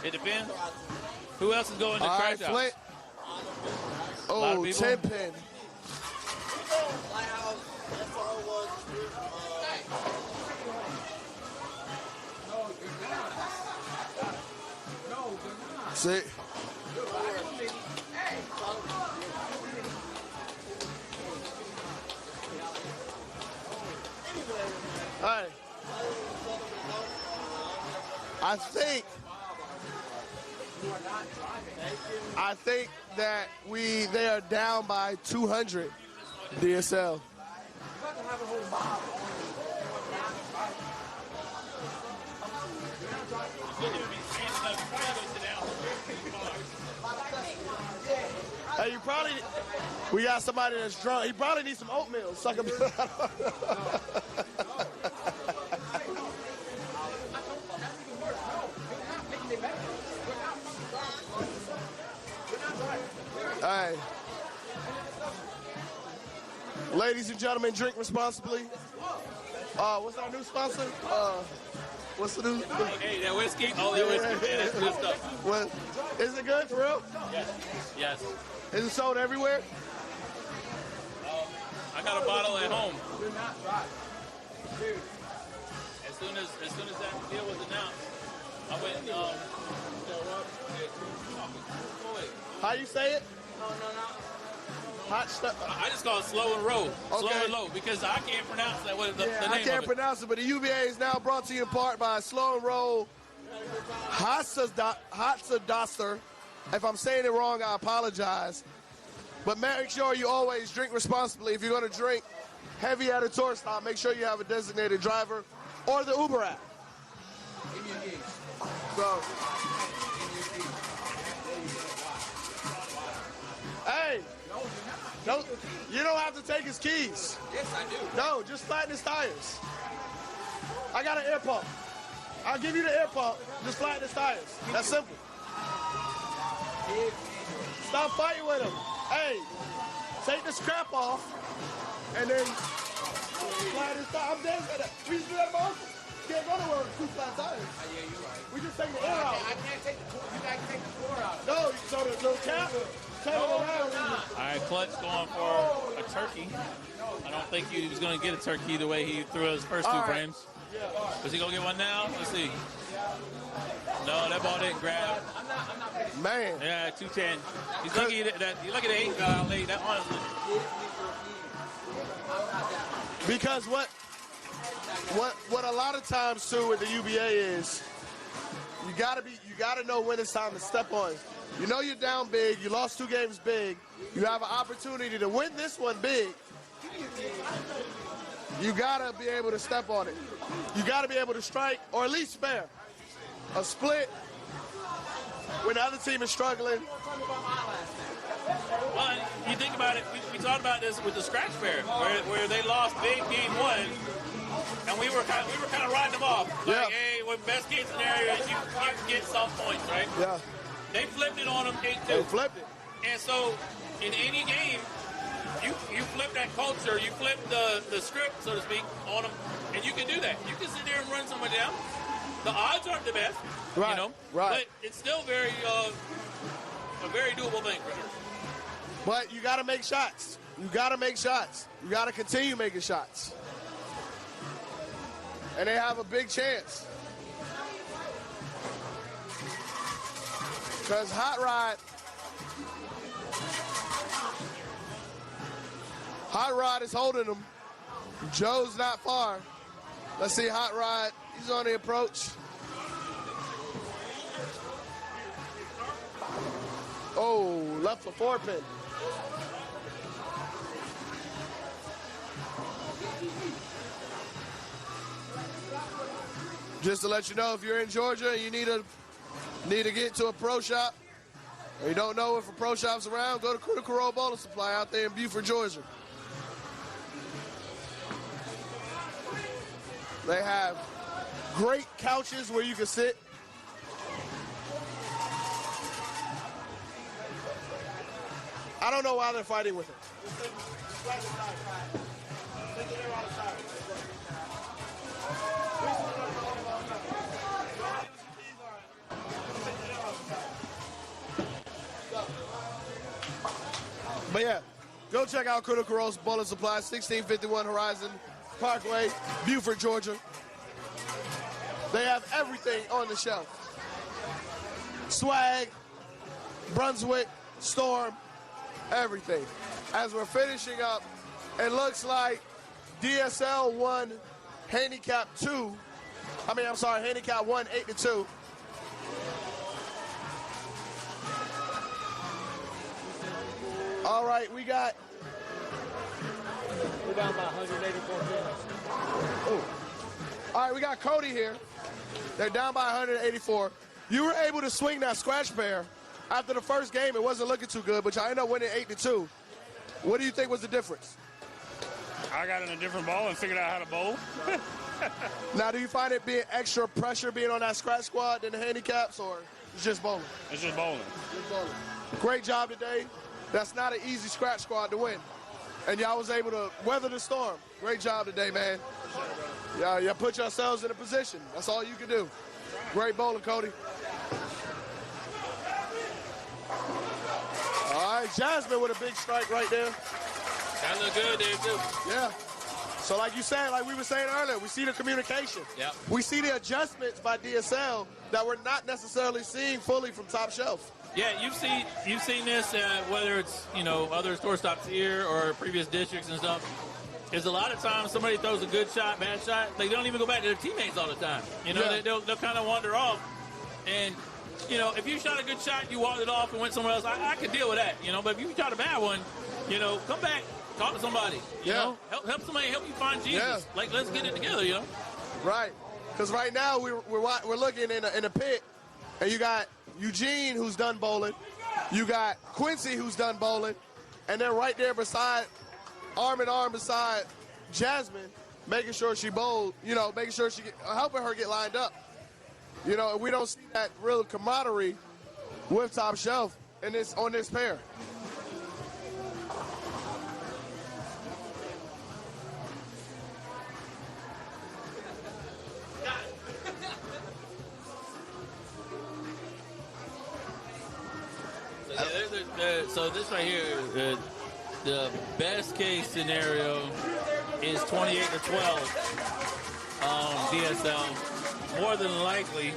It depends. Who else is going to scratch out? Flint. Oh, 10 pin. See. All right. I think that they are down by 200 DSL. Hey, we got somebody that's drunk. He probably needs some oatmeal. Suck him. All right. Ladies and gentlemen, drink responsibly. What's our new sponsor? What's the new? Hey, that whiskey. Oh, that whiskey. Yeah, that's good stuff. What? Is it good for real? Yes. Yes. Is it sold everywhere? I got a bottle at home. As soon as that deal was announced, I went and how you say it? Hot stuff. I just call it slow and roll. Okay. Slow and low, because I can't pronounce that. What the name I can't of it. pronounce it, but the UBA is now brought to you in part by Slow and Roll Hatsadasser. If I'm saying it wrong, I apologize. But make sure you always drink responsibly. If you're going to drink heavy at a tour stop, make sure you have a designated driver or the Uber app. So, hey, you don't have to take his keys. Yes, I do. No, just flatten his tires. I got an air pump. I'll give you the air pump. Just flatten his tires. That's simple. Stop fighting with him. Hey, take the scrap off and then flatten his tires. I'm dead for that. We just do that most. Can't go nowhere with two flat tires. Yeah, you're right. We just take the air out. I can't take the core. You got to take the core out. No, so the cap. All right, Clutch going for a turkey. I don't think he was going to get a turkey the way he threw his first two frames. Is he going to get one now? Let's see. No, that ball didn't grab. Man. Yeah, 210. He's lucky that the 8 got out late. That honestly. Because what a lot of times too with the UBA is you gotta know when it's time to step on. You know you're down big. You lost 2 games big. You have an opportunity to win this one big. You gotta be able to step on it. You gotta be able to strike or at least spare. A split when the other team is struggling. Well, you think about it. We talked about this with the scratch fair, where they lost big game 1, and we were kind of riding them off. Like, hey, with best case scenario, you get some points, right? Yeah. They flipped it on them 8-2. They flipped it. And so, in any game, you flip that culture, you flip the script, so to speak, on them, and you can do that. You can sit there and run someone down. The odds aren't the best, right, you know, right. But it's still a very doable thing for sure. But you got to make shots. You got to make shots. You got to continue making shots. And they have a big chance. Because Hot Rod is holding them. Joe's not far. Let's see Hot Rod. He's on the approach. Oh, left for 4-pin. Just to let you know, if you're in Georgia and you need to get to a pro shop, or you don't know if a pro shop's around, go to Critical Role Bowling Supply out there in Beaufort, Georgia. They have great couches where you can sit. I don't know why they're fighting with it. But yeah, go check out Critical Roast Bowling Supply, 1651 Horizon Parkway, Beaufort, Georgia. They have everything on the shelf. Swag, Brunswick, Storm, everything. As we're finishing up, it looks like DSL won handicap 1 8-2. All right, we're down by 184 points. All right, we got Cody here. They're down by 184. You were able to swing that scratch pair after the first game. It wasn't looking too good, but y'all ended up winning 8-2. What do you think was the difference? I got in a different ball and figured out how to bowl. Now, do you find it being extra pressure being on that scratch squad than the handicaps, or it's just bowling? It's just bowling. Just bowling. Great job today. That's not an easy scratch squad to win. And y'all was able to weather the storm. Great job today, man. Y'all put yourselves in a position. That's all you can do. Great bowling, Cody. All right, Jasmine with a big strike right there. That looked good there, too. Yeah. So like you said, like we were saying earlier, we see the communication. Yep. We see the adjustments by DSL that we're not necessarily seeing fully from Top Shelf. Yeah, you've seen this, whether it's, other store stops here or previous districts and stuff. Is a lot of times somebody throws a good shot, bad shot, they don't even go back to their teammates all the time. They'll kind of wander off. And, if you shot a good shot, you walked it off and went somewhere else, I could deal with that, But if you shot a bad one, come back, talk to somebody. You know, help somebody help you find Jesus. Yeah. Like, let's get it together, Right. Because right now we're looking in a pit, and you got Eugene, who's done bowling. You got Quincy, who's done bowling. And then right there beside, arm in arm beside Jasmine, making sure she bowled, making sure helping her get lined up. We don't see that real camaraderie with Top Shelf on this pair. So this right here, the best case scenario is 28-12 DSL. More than likely,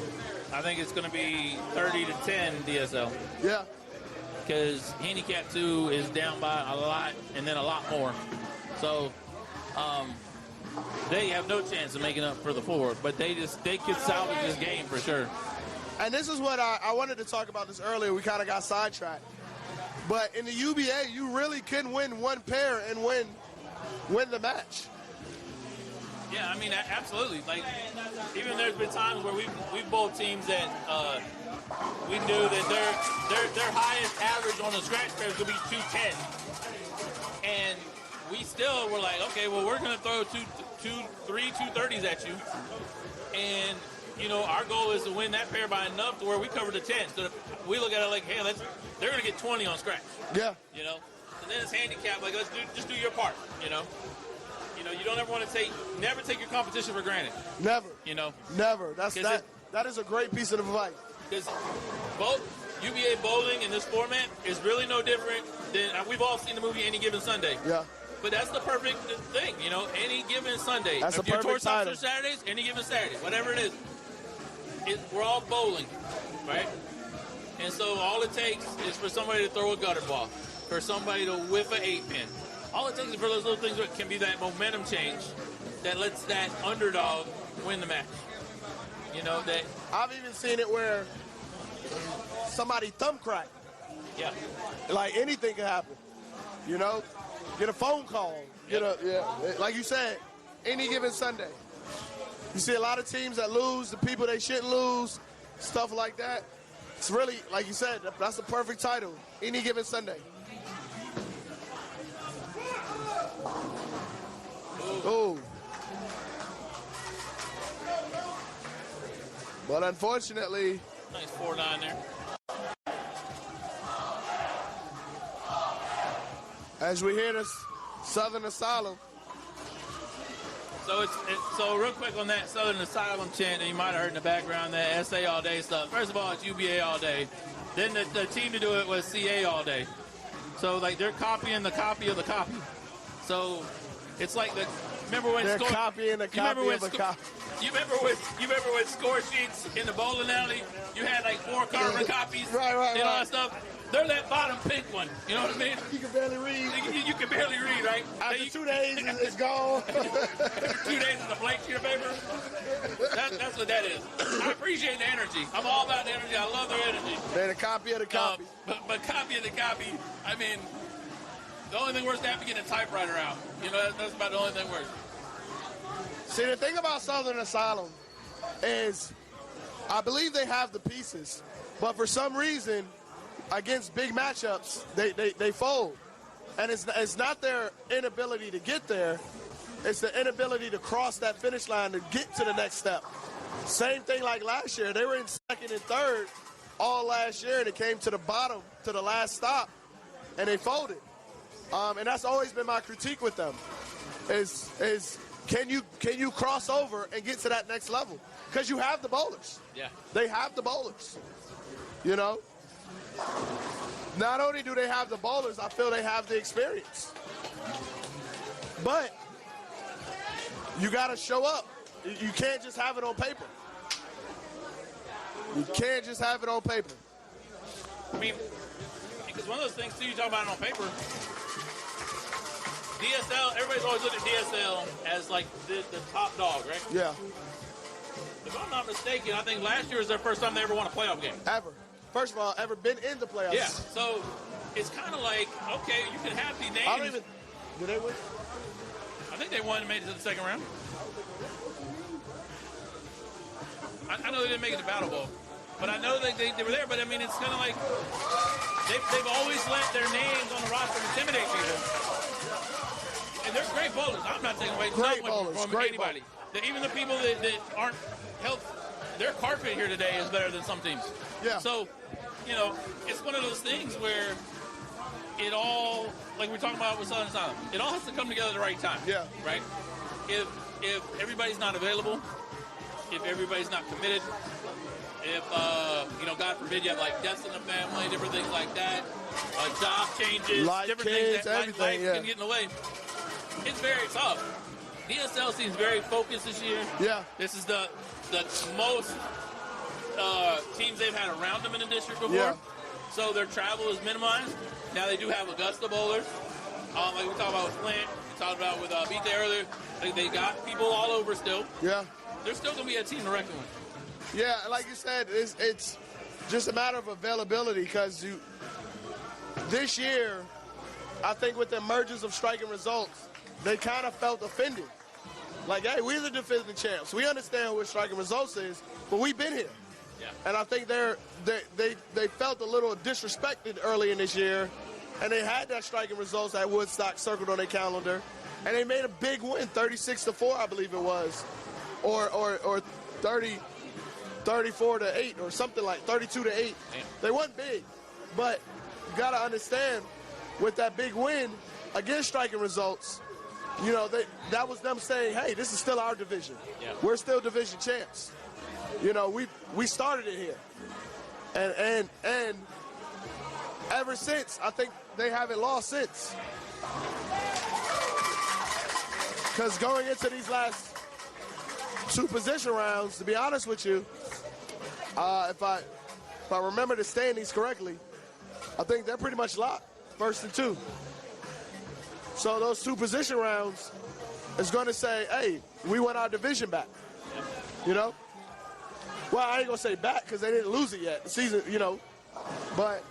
I think it's going to be 30-10 DSL. Yeah. Because handicap 2 is down by a lot and then a lot more. So they have no chance of making up for the 4, but they could salvage this game for sure. And this is what I wanted to talk about this earlier. We kind of got sidetracked. But in the UBA, you really can win one pair and win the match. Yeah, I mean, absolutely. Like, even there's been times where we've bowled teams that we knew that their highest average on the scratch pair is going to be 210. And we still were like, okay, well, we're going to throw three 230s at you. And our goal is to win that pair by enough to where we cover the 10. So we look at it like, hey, they're going to get 20 on scratch. Yeah. And then it's handicap, like, just do your part, You don't ever want to never take your competition for granted. Never. Never. That is a great piece of advice. Because both UBA bowling in this format is really no different than, we've all seen the movie Any Given Sunday. Yeah. But that's the perfect thing, Any Given Sunday. That's if the your perfect tour stops title. on Saturdays, Any Given Saturday, whatever it is. We're all bowling, right? And so all it takes is for somebody to throw a gutter ball, for somebody to whiff an 8-pin. All it takes is for those little things that can be that momentum change that lets that underdog win the match. That I've even seen it where somebody thumb crack. Yeah. Like anything can happen. Get a phone call. Like you said, Any Given Sunday. You see a lot of teams that lose, the people they shouldn't lose, stuff like that. It's really, like you said, that's the perfect title. Any Given Sunday. Oh. But unfortunately, nice 4-9 there. As we hear this Southern Asylum, So real quick on that Southern Asylum chant that you might have heard in the background, that SA all day stuff. First of all, it's UBA all day. Then the team to do it was CA all day. So like they're copying the copy of the copy. So it's like remember when they're copying the copy of the copy. You remember when score sheets in the bowling alley, you had like 4 carbon copies and all that stuff? They're that bottom pink one. You know what I mean? You can barely read. You can barely read, right? After 2 days, it's gone. After 2 days, it's a blank sheet of paper. That's what that is. I appreciate the energy. I'm all about the energy. I love their energy. They're the copy of the copy. But copy of the copy, I mean, the only thing worse is to have to get a typewriter out. You know, that's about the only thing worse. See, the thing about Southern Asylum is I believe they have the pieces, but for some reason, against big matchups, they fold. And it's not their inability to get there, it's the inability to cross that finish line to get to the next step. Same thing like last year. They were in second and third all last year, and it came to the bottom, to the last stop, and they folded. And that's always been my critique with them, is can you cross over and get to that next level? Because you have the bowlers. Yeah. They have the bowlers, you know? Not only do they have the bowlers, I feel they have the experience. But you got to show up. You can't just have it on paper. You can't just have it on paper. I mean, because one of those things, too, you talk about it on paper, DSL, everybody's always looked at DSL as, like, the top dog, right? Yeah. If I'm not mistaken, I think last year was their first time they ever won a playoff game. Ever. First of all, ever been in the playoffs. Yeah, so it's kind of like, okay, you can have these names. I don't even, did they win? I think they won and made it to the second round. I know they didn't make it to Battle Bowl, but I know that they were there. But I mean, it's kind of like they've always let their names on the roster intimidate people. And they're great bowlers. I'm not taking away from anybody. Even the people that aren't helped, their carpet here today is better than some teams. Yeah. So, you know, it's one of those things where it all, like we're talking about with Southern Asylum, it all has to come together at the right time. Yeah. Right? If everybody's not available, if everybody's not committed, if, you know, God forbid you have, like, deaths in the family, different things like that, job changes, life, different kids, things that life yeah. can get in the way. It's very tough. DSL seems very focused this year. Yeah. This is the most teams they've had around them in the district before. Yeah. So their travel is minimized. Now they do have Augusta bowlers. Like we talked about with Flint, we talked about with Beat Day earlier. They got people all over still. Yeah. They're still going to be a team to reckon with. Yeah, like you said, it's just a matter of availability because this year, I think with the emergence of striking results, they kind of felt offended. Like, hey, we're the defending champs. We understand what striking results is, but we've been here. Yeah. And I think they felt a little disrespected early in this year, and they had that striking results at Woodstock circled on their calendar, and they made a big win, 36-4, I believe it was, or 34-8, or something like 32-8. Damn. They weren't big, but you got to understand, with that big win against striking results, you know, that was them saying, hey, this is still our division. Yeah. We're still division champs. You know, we started it here. And ever since, I think they haven't lost since. Because going into these last 2 position rounds, to be honest with you, if I remember the standings correctly, I think they're pretty much locked, 1st and 2. So those 2 position rounds is going to say, hey, we won our division back. You know? Well, I ain't going to say back because they didn't lose it yet. The season, you know. But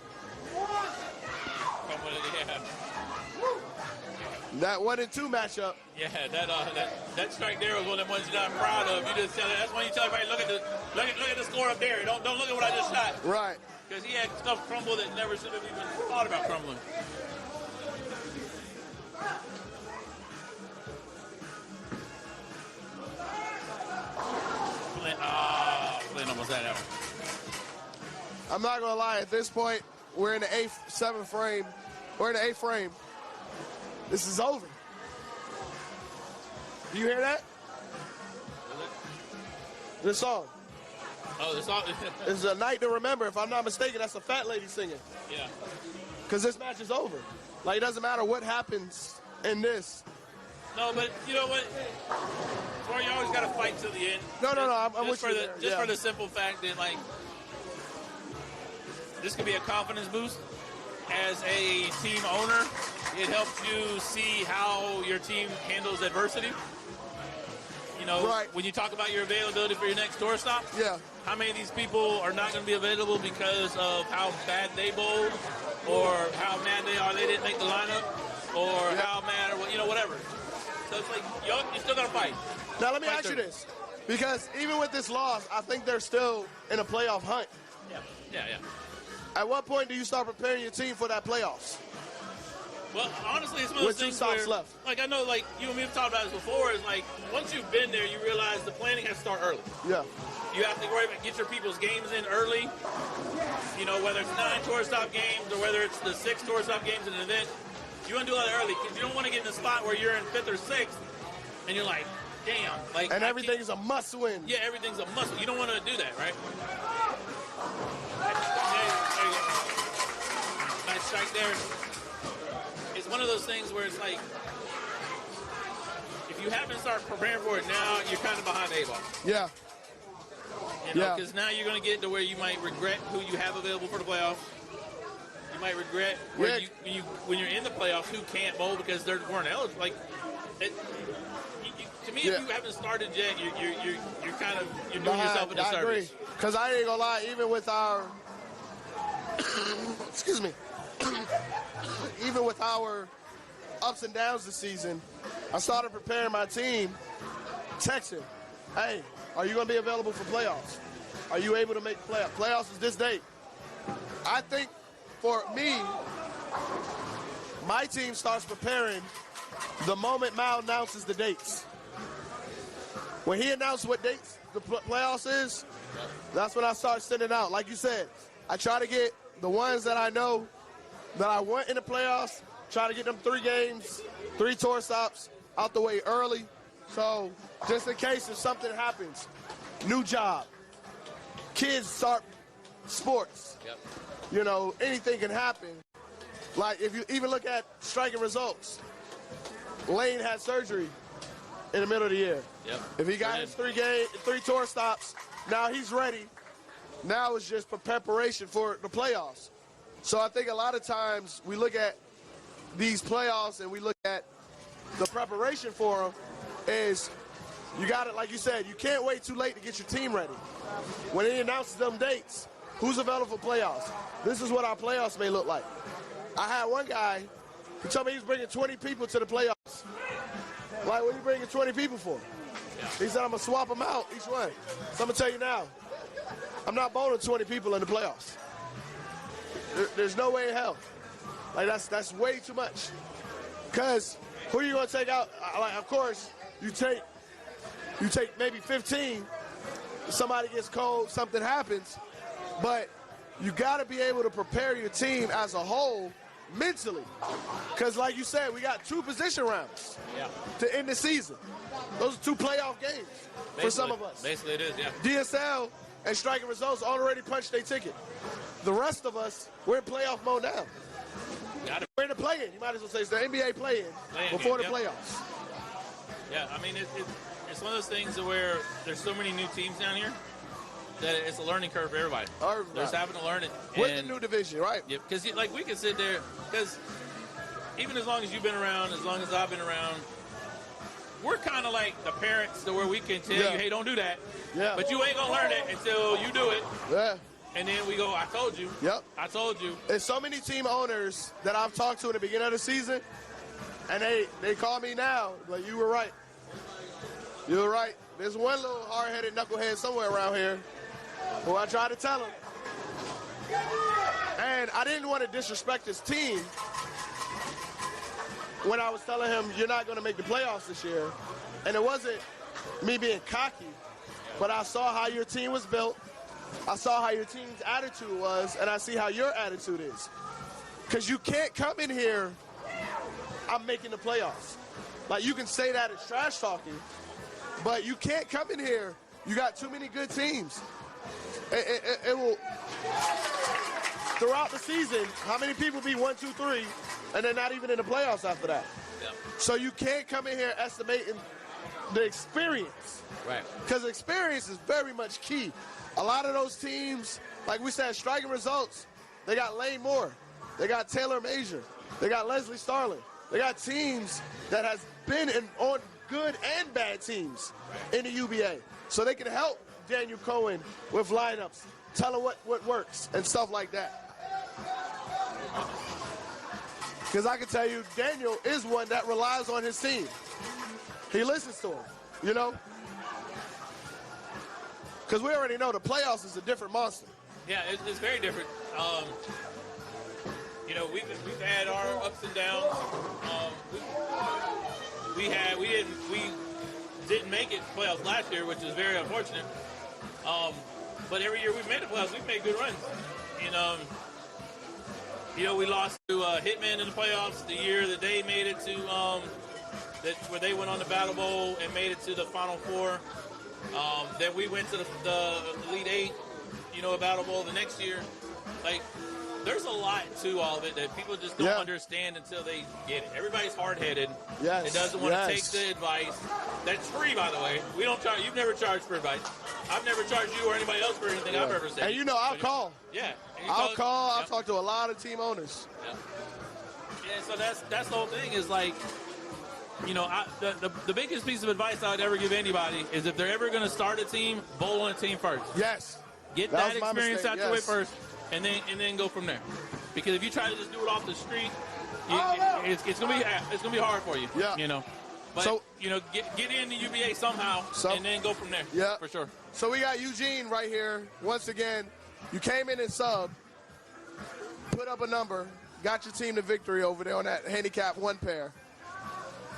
that 1 and 2 matchup. Yeah, that strike there was one of the ones you're not proud of. You just tell it. That's when you tell everybody, look at the score up there. Don't look at what I just shot. Right. Because he had stuff crumble that never should have even thought about crumbling. Flynn almost had that one. I'm not going to lie. At this point, we're in the 7th frame. We're in the 8th frame. This is over. Do you hear that? This song. Oh, this song. It's a night to remember. If I'm not mistaken, that's a fat lady singing. Yeah. Because this match is over. Like, it doesn't matter what happens in this. No, but you know what? Troy, you always got to fight to the end. No, I'm with you there. Just for the simple fact that, like, this could be a confidence boost. As a team owner, it helps you see how your team handles adversity. You know, when you talk about your availability for your next tour stop, how many of these people are not going to be available because of how bad they bowled, or how mad they are they didn't make the lineup, or how mad, or you know, whatever. So it's like, you still got to fight. Now, let me ask you this. Because even with this loss, I think they're still in a playoff hunt. Yeah. At what point do you start preparing your team for that playoffs? Well, honestly, it's one of those things where, like, I know, like, you and me have talked about this before, is like, once you've been there, you realize the planning has to start early. Yeah. You have to worry about get your people's games in early. You know, whether it's 9 tour stop games or whether it's the 6 tour stop games in an event, you want to do all that early because you don't want to get in a spot where you're in 5th or 6th and you're like, damn. Like, and everything's a must win. Yeah, everything's a must. You don't want to do that, right? Nice strike there. It's one of those things where it's like, if you haven't started preparing for it now, you're kind of behind the 8 ball. Yeah. You know, because now you're going to get to where you might regret who you have available for the playoffs. You might regret where when you're in the playoffs who can't bowl because they weren't eligible. Like, to me, if you haven't started yet, you're kind of doing yourself a disservice. I agree. Because I ain't gonna lie, even with our excuse me, even with our ups and downs this season, I started preparing my team, texting, hey, are you going to be available for playoffs? Are you able to make playoffs? Playoffs is this date. I think for me, my team starts preparing the moment Mal announces the dates. When he announced what dates the playoffs is, that's when I start sending out. Like you said, I try to get the ones that I know that I want in the playoffs, try to get them 3 games, 3 tour stops out the way early. So just in case if something happens, new job, kids start sports, you know, anything can happen. Like if you even look at striking results, Lane had surgery in the middle of the year. If he got his 3 tour stops, now he's ready. Now it's just for preparation for the playoffs. So I think a lot of times we look at these playoffs and we look at the preparation for them is you got it, like you said, you can't wait too late to get your team ready. When he announces them dates, who's available for playoffs? This is what our playoffs may look like. I had one guy who told me he was bringing 20 people to the playoffs. Like, what are you bringing 20 people for? He said, I'm going to swap them out, each one. So I'm going to tell you now, I'm not bowling 20 people in the playoffs. There's no way in hell. Like, that's way too much. Because who are you going to take out? Like, of course, you take maybe 15. Somebody gets cold, something happens. But you got to be able to prepare your team as a whole mentally. Because like you said, we got 2 position rounds to end the season. Those are 2 playoff games for some of us. Basically it is, yeah. DSL and striking results already punched their ticket. The rest of us, we're in playoff mode now. We're in the play-in. You might as well say it's the NBA play-in before the playoffs. Yeah, I mean, it's one of those things where there's so many new teams down here that it's a learning curve for everybody. They're just having to learn it. With the new division, right? Yeah, because like we can sit there, because even as long as you've been around, as long as I've been around, we're kind of like the parents to where we can tell you, hey, don't do that. Yeah. But you ain't going to learn it until you do it. Yeah. And then we go, I told you. Yep. I told you. There's so many team owners that I've talked to in the beginning of the season, and they call me now, like, you were right. You were right. There's one little hard-headed knucklehead somewhere around here who I tried to tell him. And I didn't want to disrespect his team when I was telling him, you're not going to make the playoffs this year. And it wasn't me being cocky, but I saw how your team was built. I saw how your team's attitude was, and I see how your attitude is. Because you can't come in here, I'm making the playoffs. Like, you can say that as trash talking, but you can't come in here You got too many good teams. It will, throughout the season, how many people be 1, 2, 3, and they're not even in the playoffs after that? Yeah. So you can't come in here estimating the experience. Right. Because experience is very much key. A lot of those teams, like we said, striking results, they got Lane Moore. They got Taylor Major. They got Leslie Starling. They got teams that has been on good and bad teams in the UBA. So they can help Daniel Cohen with lineups, tell him what works and stuff like that. Because I can tell you, Daniel is one that relies on his team. He listens to him, you know? Because we already know the playoffs is a different monster. Yeah, it's very different. You know, we've had our ups and downs. We didn't make it to playoffs last year, which is very unfortunate. But every year we've made the playoffs, we've made good runs. And you know, we lost to Hitman in the playoffs the year that they made it to where they went on the Battle Bowl and made it to the Final Four. Then we went to the Elite Eight, you know, a Battle Bowl the next year. Like, there's a lot to all of it that people just don't understand until they get it. Everybody's hard-headed. Yes. It doesn't want to take the advice. That's free, by the way. We don't charge. You've never charged for advice. I've never charged you or anybody else for anything I've ever said. And you know, I'll call. Yeah. I'll call. I'll talk to a lot of team owners. Yeah, so that's the whole thing is like, you know, the biggest piece of advice I'd ever give anybody is if they're ever going to start a team, bowl on a team first. Yes. Get that experience out the way first, and then go from there. Because if you try to just do it off the street, it's gonna be hard for you. Yeah. You know. But So, you know, get in the UBA somehow, and then go from there. Yeah, for sure. So we got Eugene right here. Once again, you came in and sub, put up a number, got your team to victory over there on that handicap one pair.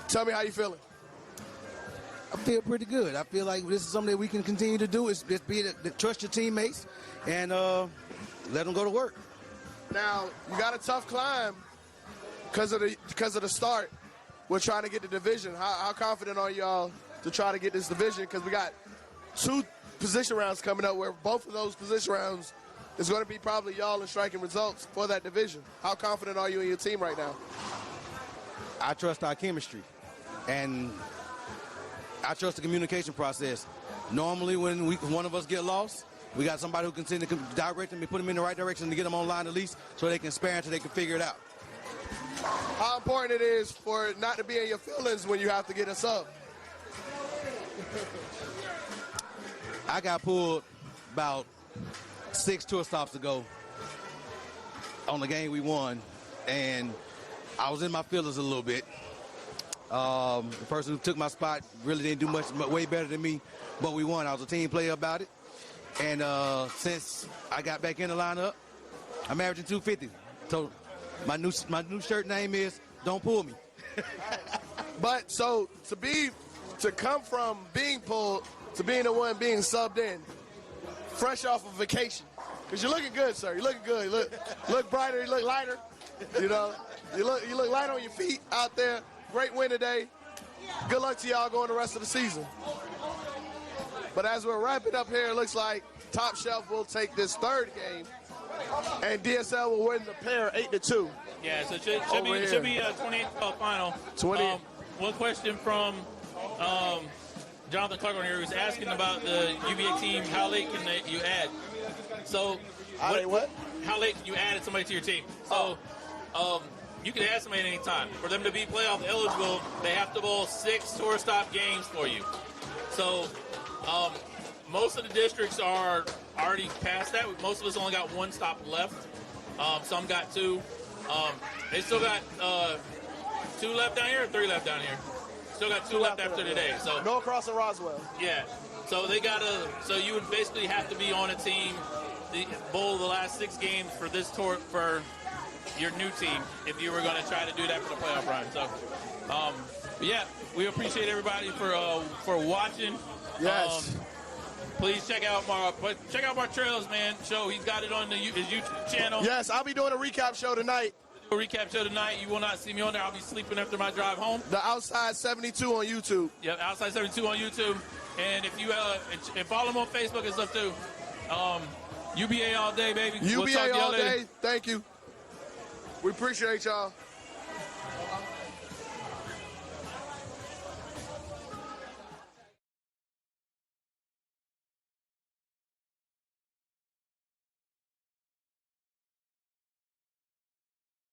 Tell me how you feeling. I feel pretty good. I feel like this is something that we can continue to do. Is just trust your teammates and let them go to work. Now you got a tough climb because of the start. We're trying to get the division. How confident are y'all to try to get this division? Because we got 2 position rounds coming up where both of those position rounds is going to be probably y'all in striking results for that division. How confident are you in your team right now? I trust our chemistry, and I trust the communication process. Normally when one of us get lost, we got somebody who can send them, direct them, and put them in the right direction to get them online at least so they can spare until they can figure it out. How important it is for not to be in your feelings when you have to get a sub. I got pulled about 6 tour stops ago on the game we won, and I was in my feelings a little bit. The person who took my spot really didn't do much, way better than me, but we won. I was a team player about it, and since I got back in the lineup, I'm averaging 250. So my new shirt name is Don't Pull Me. But so to come from being pulled to being the one being subbed in, fresh off of vacation, because you're looking good, sir. You're looking good. You look brighter. You look lighter. You know, you look light on your feet out there. Great win today. Good luck to y'all going the rest of the season. But as we're wrapping up here, it looks like Top Shelf will take this third game, and DSL will win the pair 8-2. Yeah, so it should be a 28-12 final. 20. One question from Jonathan Clark on here who's asking about the UBA team. How late can you add? So how late can you add somebody to your team? So you can add somebody at any time. For them to be playoff eligible, they have to bowl 6 tour stop games for you. So most of the districts are already past that. Most of us only got 1 stop left. Some got 2. They still got 2 left down here or 3 left down here? Still got 2 left after today. So no across in Roswell. Yeah. So so you would basically have to be on a team, bowl the last 6 games for this tour for your new team if you were going to try to do that for the playoff run. So, but yeah, we appreciate everybody for watching. Yes. Please check out Mark Trails, man. Show he's got it on his YouTube channel. Yes, I'll be doing a recap show tonight. recap show tonight. You will not see me on there. I'll be sleeping after my drive home. The Outside 72 on YouTube. Yep, Outside 72 on YouTube. And if you and follow them on Facebook and stuff too. UBA all day, baby. UBA we'll talk to y'all all later. day. Thank you. We appreciate y'all.